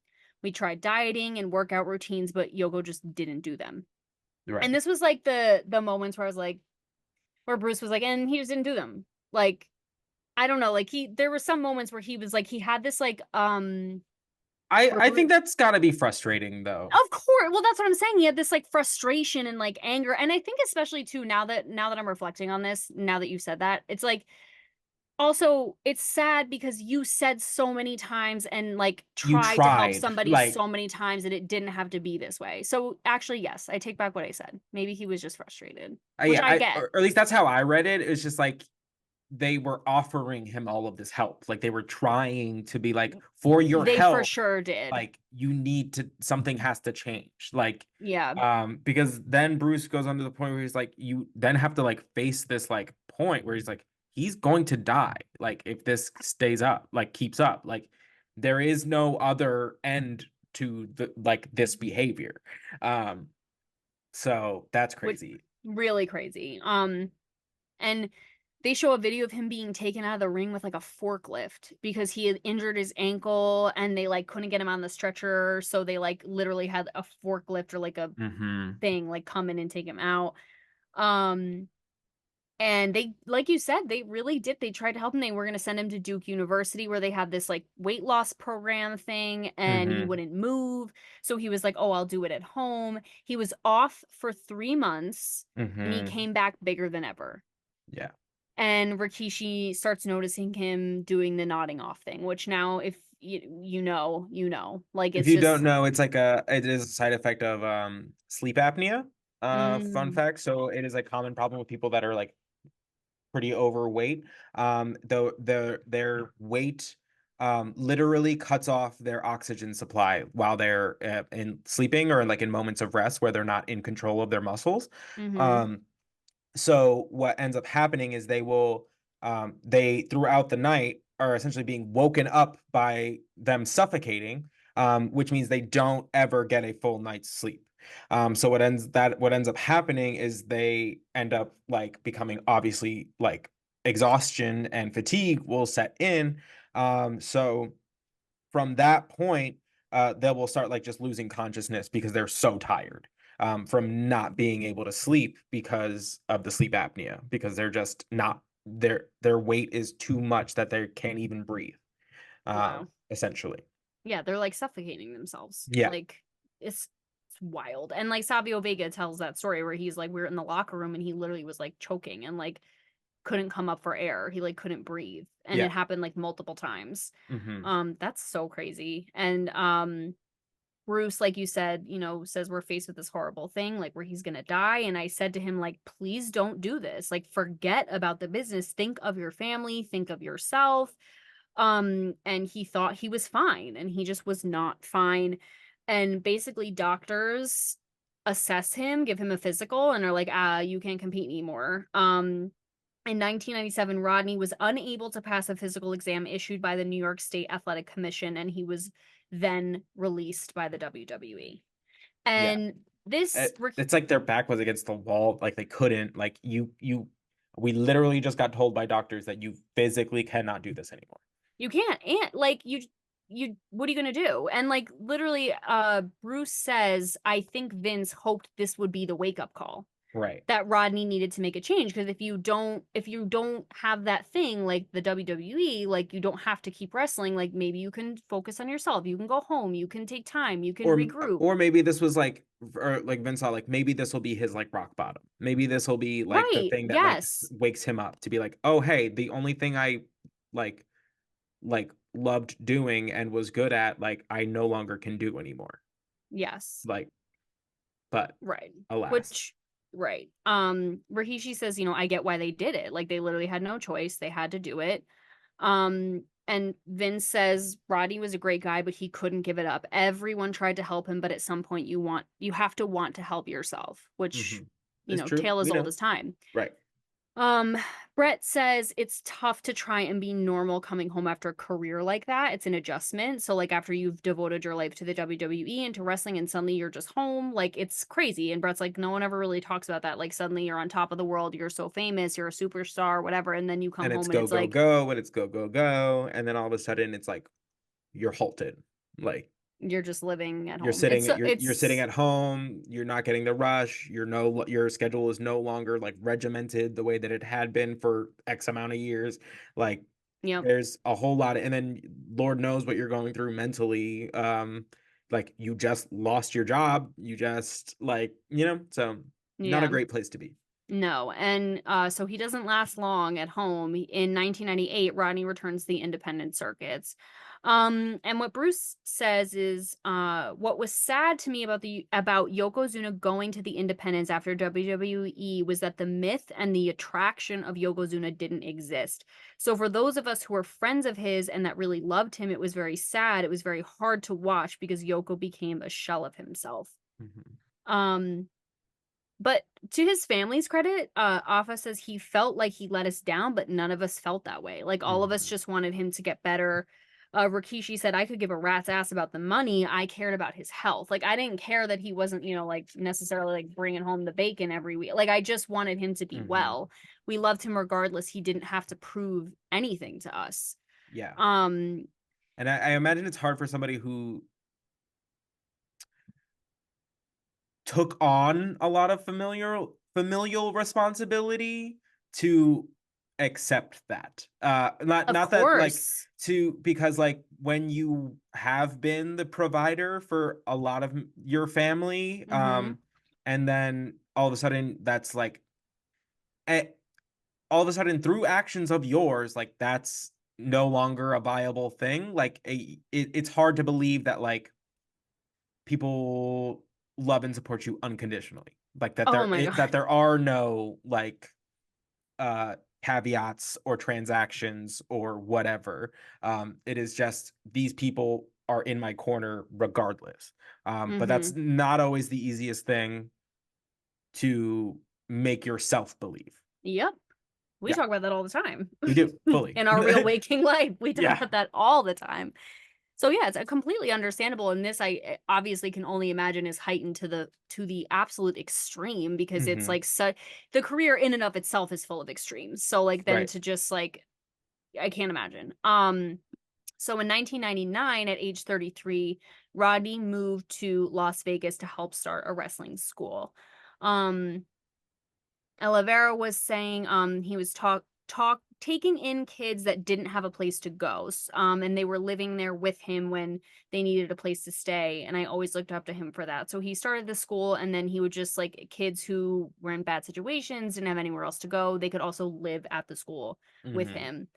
We tried dieting and workout routines, but Yoko just didn't do them. Right. And this was like the moments where I was like, where Bruce was like, and he just didn't do them. Like, I don't know, like there were some moments where he was like, he had this like, I think that's gotta be frustrating though. of course. Well, that's what I'm saying. He had this like frustration and like anger. And I think especially too, now that I'm reflecting on this, now that you said that, it's like also it's sad because you said so many times and like You tried to help tried, somebody like, so many times and it didn't have to be this way. So actually, yes, I take back what I said. Maybe he was just frustrated, which I get. or at least that's how I read it. It's just like they were offering him all of this help. Like they were trying to be like, for your They for health, sure did. like you need to, something has to change. Like, Yeah. because then Bruce goes on to the point where he's like, you then have to like face this like point where he's like, he's going to die. Like if this stays up, like keeps up, like there is no other end to the like this behavior. So that's Which crazy. really crazy. And they show a video of him being taken out of the ring with like a forklift because he had injured his ankle and they like couldn't get him on the stretcher. So they like literally had a forklift or like a thing like come in and take him out. And they, like you said, they really did. They tried to help him. They were going to send him to Duke University where they had this like weight loss program thing and he wouldn't move. So he was like, oh, I'll do it at home. He was off for 3 months and he came back bigger than ever. Yeah. And Rikishi starts noticing him doing the nodding off thing, which now if you know, like If it's you just don't know, it is a side effect of sleep apnea. Fun fact. So it is a common problem with people that are like pretty overweight. Though their weight literally cuts off their oxygen supply while they're in sleeping or like in moments of rest where they're not in control of their muscles. So what ends up happening is they throughout the night are essentially being woken up by them suffocating, which means they don't ever get a full night's sleep. So what ends up happening is they end up like becoming obviously like exhaustion and fatigue will set in. So from that point, they will start like just losing consciousness because they're so tired from not being able to sleep because of the sleep apnea, because they're just not their weight is too much that they can't even breathe. wow. Essentially. Yeah, they're like suffocating themselves. Yeah. Like it's wild. And like Savio Vega tells that story where he's like, we were in the locker room and he literally was like choking and like couldn't come up for air. He like couldn't breathe. And Yeah. it happened like multiple times. That's so crazy. And Bruce, like you said, says we're faced with this horrible thing, like where he's gonna die. And I said to him, like, please don't do this. Like, forget about the business. Think of your family, think of yourself. And he thought he was fine, and he just was not fine. And basically, doctors assess him, give him a physical, and are like, you can't compete anymore. In 1997, Rodney was unable to pass a physical exam issued by the New York State Athletic Commission, and he was then released by the WWE. And it's like their back was against the wall, like they couldn't, like we literally just got told by doctors that you physically cannot do this anymore. You can't. And like you what are you gonna do? And like literally, Bruce says, I think Vince hoped this would be the wake-up call. Right. That Rodney needed to make a change, because if you don't have that thing like the WWE, like you don't have to keep wrestling, like maybe you can focus on yourself, you can go home, you can take time, you can regroup. Or maybe this was like, or like Vince thought, like maybe this will be his like rock bottom. Maybe this will be like the thing that like wakes him up to be like, oh hey, the only thing I like loved doing and was good at, like I no longer can do anymore. Yes. Like, but right. Alas. Which right. Rikishi says, I get why they did it. Like they literally had no choice. They had to do it. And Vince says Roddy was a great guy, but he couldn't give it up. Everyone tried to help him, but at some point you have to want to help yourself, which tale as old as time. Right. Brett says it's tough to try and be normal coming home after a career like that. It's an adjustment. So like after you've devoted your life to the WWE and to wrestling and suddenly you're just home, like it's crazy. And Brett's like, no one ever really talks about that. Like suddenly you're on top of the world, you're so famous, you're a superstar, whatever, and then you come home and it's like go, and it's go, and then all of a sudden it's like you're halted. Like you're just living at You're home. It's sitting so you're sitting it's at home, you're not getting the rush, your schedule is no longer like regimented the way that it had been for X amount of years. Like yep. there's a whole lot of, and then Lord knows what you're going through mentally. Like you just lost your job, you just like, so not a Yeah. great place to be. No, and so he doesn't last long at home. In 1998, Rodney returns to the independent circuits. And what Bruce says is, what was sad to me about Yokozuna going to the independents after WWE was that the myth and the attraction of Yokozuna didn't exist. So for those of us who were friends of his and that really loved him, it was very sad. It was very hard to watch because Yoko became a shell of himself. Mhm. Um, but to his family's credit, Afa says he felt like he let us down, but none of us felt that way. Like all of us Mhm. just wanted him to get better. Rikishi said, I could give a rat's ass about the money. I cared about his health. Like I didn't care that he wasn't, like necessarily like bringing home the bacon every week. Like I just wanted him to be Mhm. well. We loved him regardless. He didn't have to prove anything to us. Yeah. Um, And I imagine it's hard for somebody who took on a lot of familial responsibility to accept that. Not of not that like course. to because like when you have been the provider for a lot of your family, Mm-hmm. and then all of a sudden that's like eh, all of a sudden through actions of yours, like that's no longer a viable thing. Like it's hard to believe that like people love and support you unconditionally. Like Oh my God. that there are no like uh caveats or transactions or whatever. It is just these people are in my corner regardless. But Mm-hmm. that's not always the easiest thing to make yourself believe. Yep. We Yeah, talk about that all the time. we do fully. In our real waking life. We talk Yeah. about that all the time. So yeah, it's a completely understandable. And this I obviously can only imagine is heightened to the absolute extreme because it's Hmm. like the career in and of itself is full of extremes. So like then Right. to just like I can't imagine. So in 1999 at age 33, Rodney moved to Las Vegas to help start a wrestling school. Um Olivera was saying he was taking in kids that didn't have a place to go. And they were living there with him when they needed a place to stay. And I always looked up to him for that. So he started the school and then he would just like kids who were in bad situations, didn't have anywhere else to go. They could also live at the school with Hmm.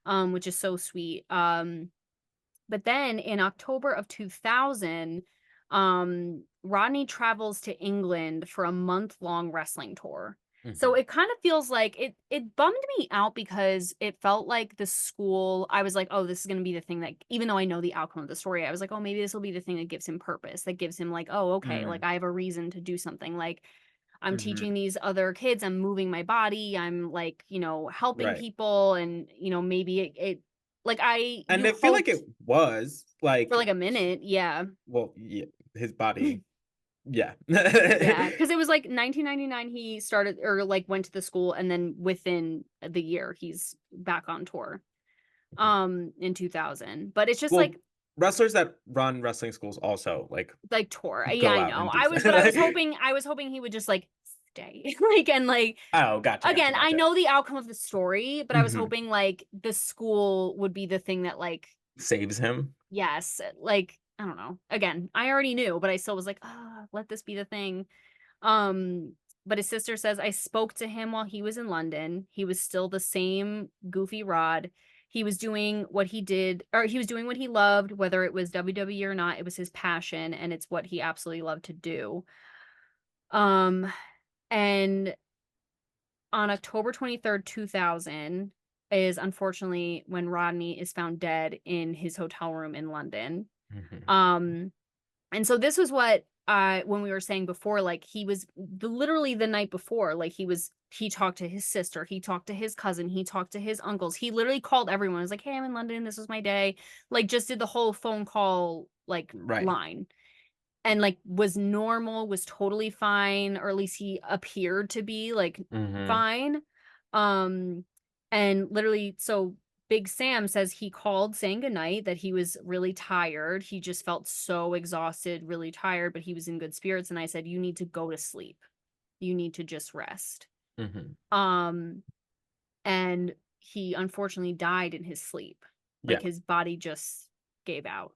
him. Which is so sweet. But then in October of 2000, Rodney travels to England for a month-long wrestling tour. So Hmm. it kind of feels like it bummed me out because it felt like the school, I was like, oh, this is going to be the thing that, even though I know the outcome of the story, I was like, oh, maybe this will be the thing that gives him purpose, that gives him like, oh, okay, like Hmm. I have a reason to do something. Like I'm Hmm. teaching these other kids, I'm moving my body, I'm like, helping Right. people and, maybe it like And you I feel like it hoped was for like, like a minute, yeah. well, yeah, his body, yeah. Yeah, because it was like 1999 he started or like went to the school and then within the year he's back on tour in 2000. But it's just Well, like wrestlers that run wrestling schools also tour. Yeah, go I out know. and do But I was stuff. hoping he would just like stay. Like and like Oh, gotcha, gotcha, again, I gotcha. know the outcome of the story, but I was Hmm. hoping like the school would be the thing that like Saves him. yes, like I don't know. Again, I already knew, but I still was like, ah, let this be the thing. Um, but his sister says, I spoke to him while he was in London. He was still the same goofy Rod. He was doing what he did, or he was doing what he loved, whether it was WWE or not. It was his passion, and it's what he absolutely loved to do. Um, and on October 23rd, 2000, is unfortunately when Rodney is found dead in his hotel room in London. Hmm. Um, And so this was what when we were saying before, like he was literally the night before, like he talked to his sister, he talked to his cousin, he talked to his uncles. He literally called everyone. He was like, "Hey, I'm in London. This was my day." Like just did the whole phone call like Right. line. And like was normal, was totally fine, or at least he appeared to be like Hmm. fine. Um and literally so Big Sam says he called saying goodnight, that he was really tired. He just felt so exhausted, really tired, but he was in good spirits. And I said, you need to go to sleep. You need to just rest. Um, and he unfortunately died in his sleep. Like his body just gave out.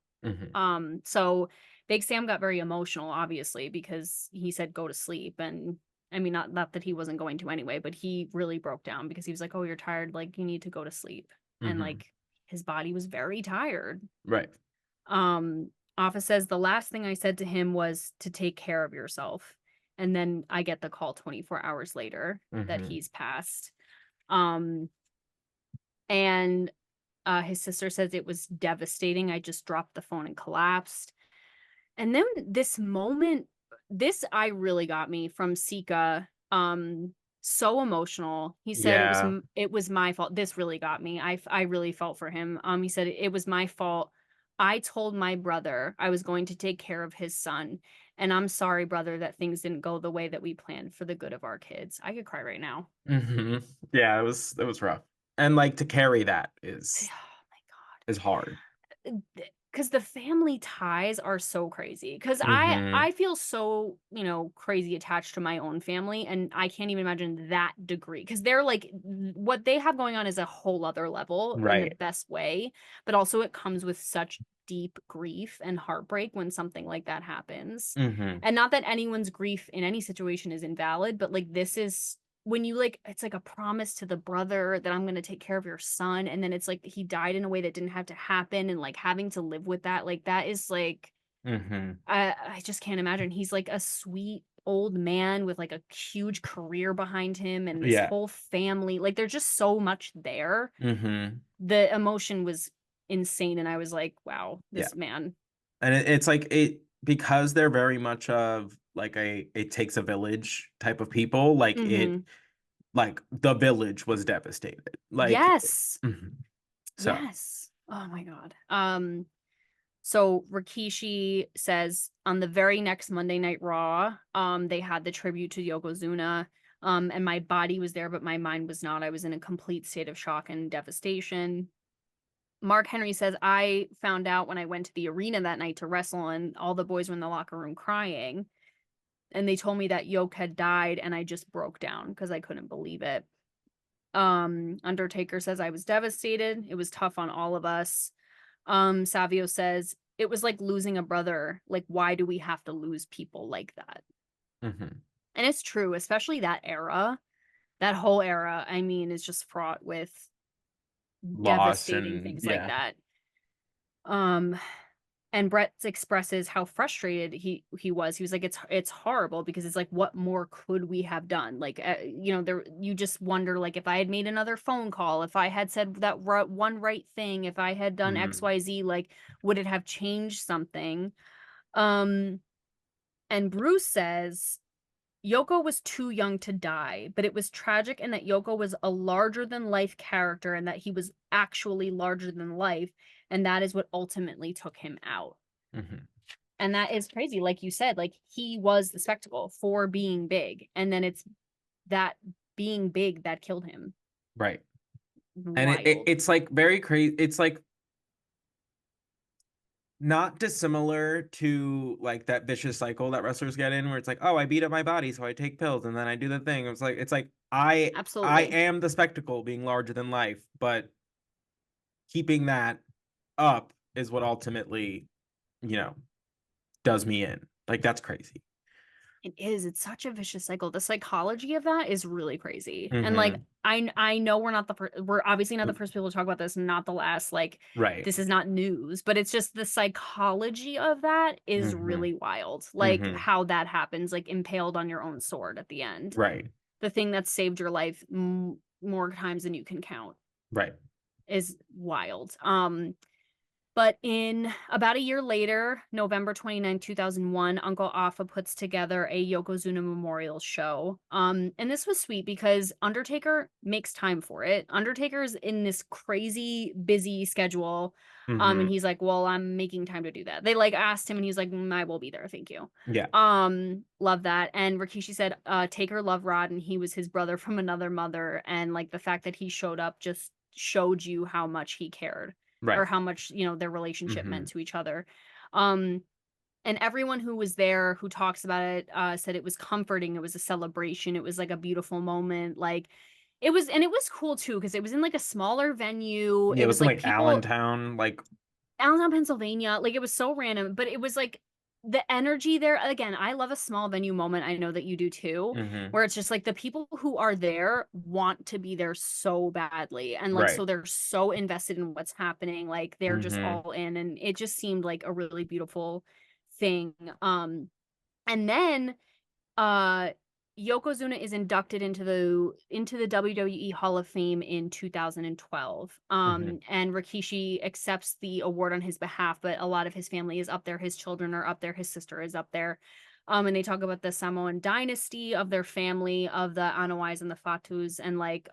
So Big Sam got very emotional, obviously, because he said go to sleep. And I mean, not that he wasn't going to anyway, but he really broke down because he was like, oh, you're tired, like you need to go to sleep. And like his body was very tired. Right. Afa says the last thing I said to him was to take care of yourself. And then I get the call 24 hours later that he's passed. And his sister says it was devastating. I just dropped the phone and collapsed. And then this moment, this I really got me from Sika. So emotional. He said it was my fault. This really got me. I really felt for him. He said it was my fault. I told my brother I was going to take care of his son, and I'm sorry, brother, that things didn't go the way that we planned for the good of our kids. I could cry right now. Yeah, it was rough. And like to carry that is Oh my God. is hard. Because the family ties are so crazy. Because I feel so, you know, crazy attached to my own family, and I can't even imagine that degree. Because they're like, what they have going on is a whole other level in the best way, but also it comes with such deep grief and heartbreak when something like that happens. And not that anyone's grief in any situation is invalid, but like this is when you like, it's like a promise to the brother that I'm going to take care of your son. And then it's like he died in a way that didn't have to happen. And like having to live with that, like that is like, I just can't imagine. He's like a sweet old man with like a huge career behind him and this whole family. Like there's just so much there. The emotion was insane. And I was like, wow, this man. And it's like because they're very much of like it takes a village type of people, like like the village was devastated. Like yes. So yes. Oh my God. So Rikishi says on the very next Monday Night Raw, they had the tribute to Yokozuna. And my body was there, but my mind was not. I was in a complete state of shock and devastation. Mark Henry says, I found out when I went to the arena that night to wrestle, and all the boys were in the locker room crying. And they told me that Yoke had died, and I just broke down because I couldn't believe it. Undertaker says, I was devastated. It was tough on all of us. Savio says, it was like losing a brother. Like, why do we have to lose people like that? And it's true, especially that era. That whole era, I mean, is just fraught with loss devastating and things like that. And Brett expresses how frustrated he was. He was like, it's horrible because it's like, what more could we have done? Like, you know, there you just wonder, like, if I had made another phone call, if I had said that one right thing, if I had done XYZ, like, would it have changed something? And Bruce says Yoko was too young to die, but it was tragic in that Yoko was a larger than life character and that he was actually larger than life. And that is what ultimately took him out. And that is crazy. Like you said, like he was the spectacle for being big. And then it's that being big that killed him. Right. Wild. And it's like very crazy. It's like not dissimilar to like that vicious cycle that wrestlers get in where it's like, oh, I beat up my body, so I take pills and then I do the thing. It's like I am the spectacle being larger than life, but keeping that up is what ultimately, you know, does me in. Like that's crazy. It is. It's such a vicious cycle. The psychology of that is really crazy. And like I know we're not the first, we're obviously not the first people to talk about this, not the last. Like this is not news, but it's just the psychology of that is really wild. Like how that happens, like impaled on your own sword at the end. Right. The thing that saved your life more times than you can count. Right. Is wild. But in about a year later, November 29, 2001, Uncle Afa puts together a Yokozuna memorial show. And this was sweet because Undertaker makes time for it. Undertaker's in this crazy busy schedule. And he's like, well, I'm making time to do that. They like asked him and he's like, I will be there. Thank you. Yeah. Love that. And Rikishi said, Taker loved Rod and he was his brother from another mother. And like the fact that he showed up just showed you how much he cared, or how much, you know, their relationship meant to each other. And everyone who was there who talks about it said it was comforting. It was a celebration. It was like a beautiful moment. Like it was, and it was cool too because it was in like a smaller venue. Yeah, It it was was in like like people, Allentown, like Allentown, Pennsylvania. Like it was so random, but it was like the energy there. Again, I love a small venue moment. I know that you do too, where it's just like the people who are there want to be there so badly. And like, right. so they're so invested in what's happening. Like they're just all in. And it just seemed like a really beautiful thing. And then uh Yokozuna is inducted into the WWE Hall of Fame in 2012. And Rikishi accepts the award on his behalf, but a lot of his family is up there, his children are up there, his sister is up there. And they talk about the Samoan dynasty of their family, of the Anoa'is and the Fatus, and like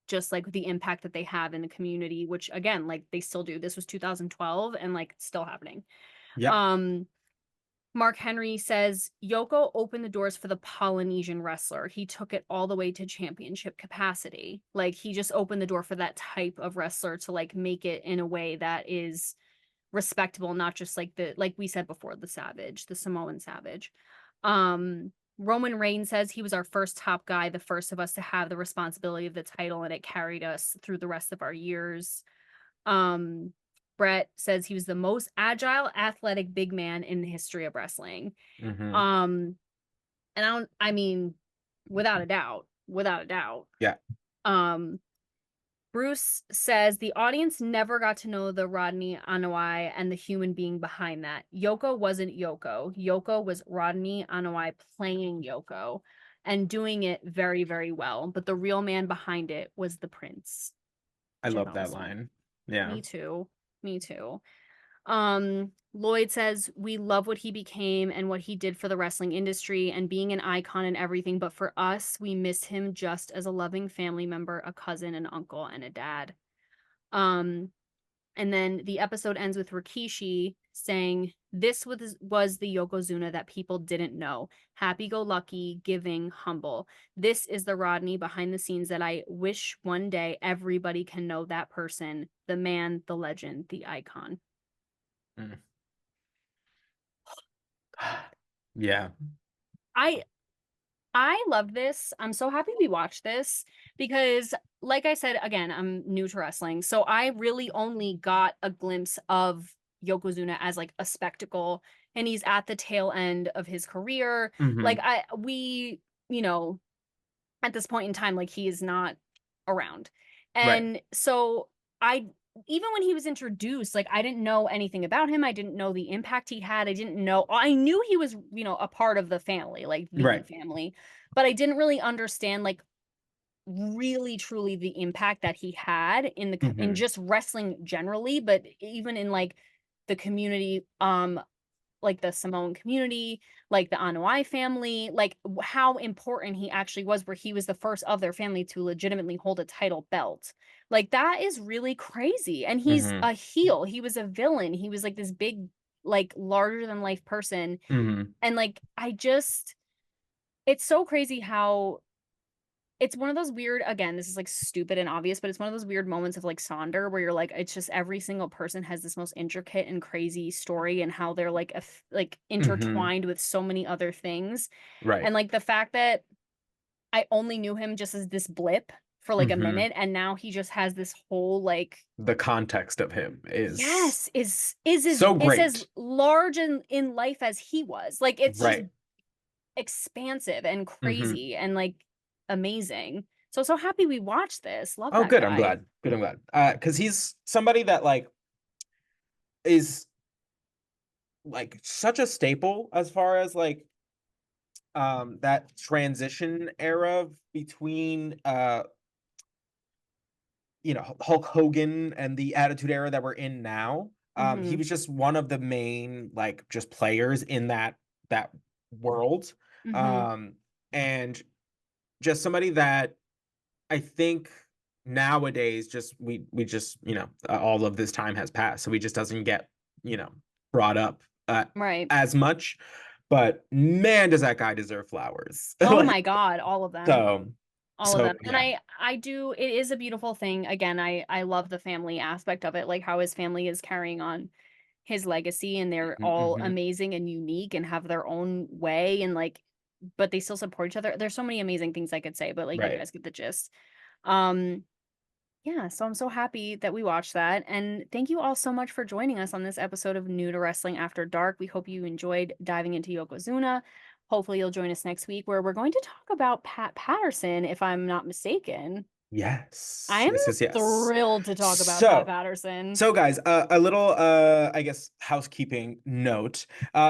just like the impact that they have in the community, which again, like they still do. This was 2012 and like it's still happening. Yeah. Mark Henry says Yoko opened the doors for the Polynesian wrestler. He took it all the way to championship capacity. Like he just opened the door for that type of wrestler to like make it in a way that is respectable, not just like like we said before, the Savage, the Samoan Savage. Roman Reigns says he was our first top guy, the first of us to have the responsibility of the title, and it carried us through the rest of our years. Brett says he was the most agile, athletic big man in the history of wrestling. And I mean, without a doubt. Yeah. Bruce says the audience never got to know the Rodney Anoa'i and the human being behind that. Yoko wasn't Yoko. Yoko was Rodney Anoa'i playing Yoko and doing it very, very well. But the real man behind it was the prince. I love that line. Yeah. Me too. Lloyd says we love what he became and what he did for the wrestling industry and being an icon and everything, but for us, we miss him just as a loving family member, a cousin, an uncle, and a dad. And then the episode ends with Rikishi saying, this was the Yokozuna that people didn't know. Happy-go-lucky, giving, humble. This is the Rodney behind the scenes that I wish one day everybody can know that person, the man, the legend, the icon. Yeah. I love this. I'm so happy we watched this because, like I said, again, I'm new to wrestling. So I really only got a glimpse of Yokozuna as like a spectacle, and he's at the tail end of his career. Like you know, at this point in time, like he is not around. And so even when he was introduced, like I didn't know anything about him. I didn't know the impact he had. I knew he was, you know, a part of the family, like the family, but I didn't really understand like really truly the impact that he had in the in just wrestling generally, but even in like the community, like the Samoan community, like the Anoa'i family, like how important he actually was, where he was the first of their family to legitimately hold a title belt. Like that is really crazy. And he's a heel. He was a villain. He was like this big, like larger than life person. And like, it's so crazy how it's one of those weird, again, this is like stupid and obvious, but it's one of those weird moments of like Sonder where you're like, it's just every single person has this most intricate and crazy story and how they're like intertwined with so many other things. And like the fact that I only knew him just as this blip for like a minute, and now he just has this whole like the context of him is so great. Is as large in life as he was. Like it's just expansive and crazy and like amazing. So happy we watched this. Love that good guy. I'm glad because he's somebody that like is like such a staple as far as like that transition era between you know, Hulk Hogan and the Attitude Era that we're in now. He was just one of the main like just players in that world. And just somebody that I think nowadays just we just, you know, all of this time has passed, so he just doesn't get, you know, brought up as much. But man, does that guy deserve flowers. Oh my God, all of them. So All of So them. And yeah. I do it is a beautiful thing. Again, I love the family aspect of it, like how his family is carrying on his legacy and they're all Mhm. amazing and unique and have their own way and like but they still support each other. There's so many amazing things I could say, but like you Right. guys get the gist. Um yeah, so I'm so happy that we watched that. And thank you all so much for joining us on this episode of New to Wrestling After Dark. We hope you enjoyed diving into Yokozuna. Hopefully, you'll join us next week where we're going to talk about Pat Patterson, if I'm not mistaken. I Yes. am Yes, yes, yes. thrilled to talk about Pat So Patterson. so guys, a little I guess housekeeping note.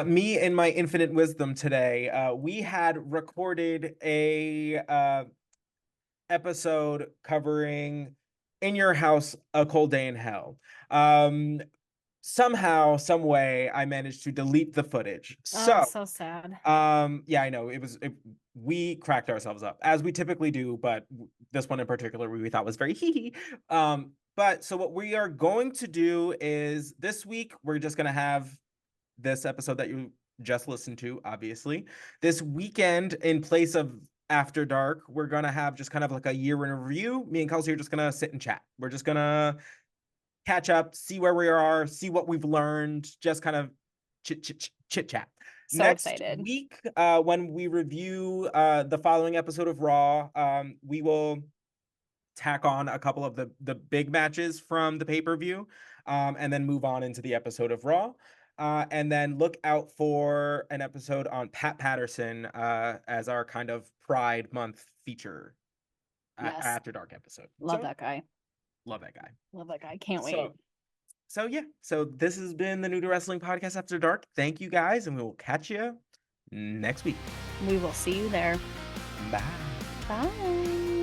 Me and my infinite wisdom today, we had recorded a episode covering In Your House A Cold Day in Hell. Um Somehow, some way I managed to delete the footage. Oh, So so sad. yeah, I know we cracked ourselves up as we typically do, but this one in particular we thought was very hee hee. But so what we are going to do is this week we're just gonna have this episode that you just listened to, obviously. This weekend, in place of After Dark, we're gonna have just kind of like a year in review. Me and Kelsey are just gonna sit and chat. We're just gonna catch up, see where we are, see what we've learned, just kind of chit chat. So Next excited. week, when we review the following episode of Raw, we will tack on a couple of the big matches from the pay-per-view, and then move on into the episode of Raw. And then look out for an episode on Pat Patterson as our kind of Pride Month feature Yes. After Dark episode. Love So that guy. love that guy. Love that guy. Can't wait. So so yeah, so this has been the New to Wrestling Podcast After Dark. Thank you guys, and we will catch you next week. We will see you there. Bye. Bye.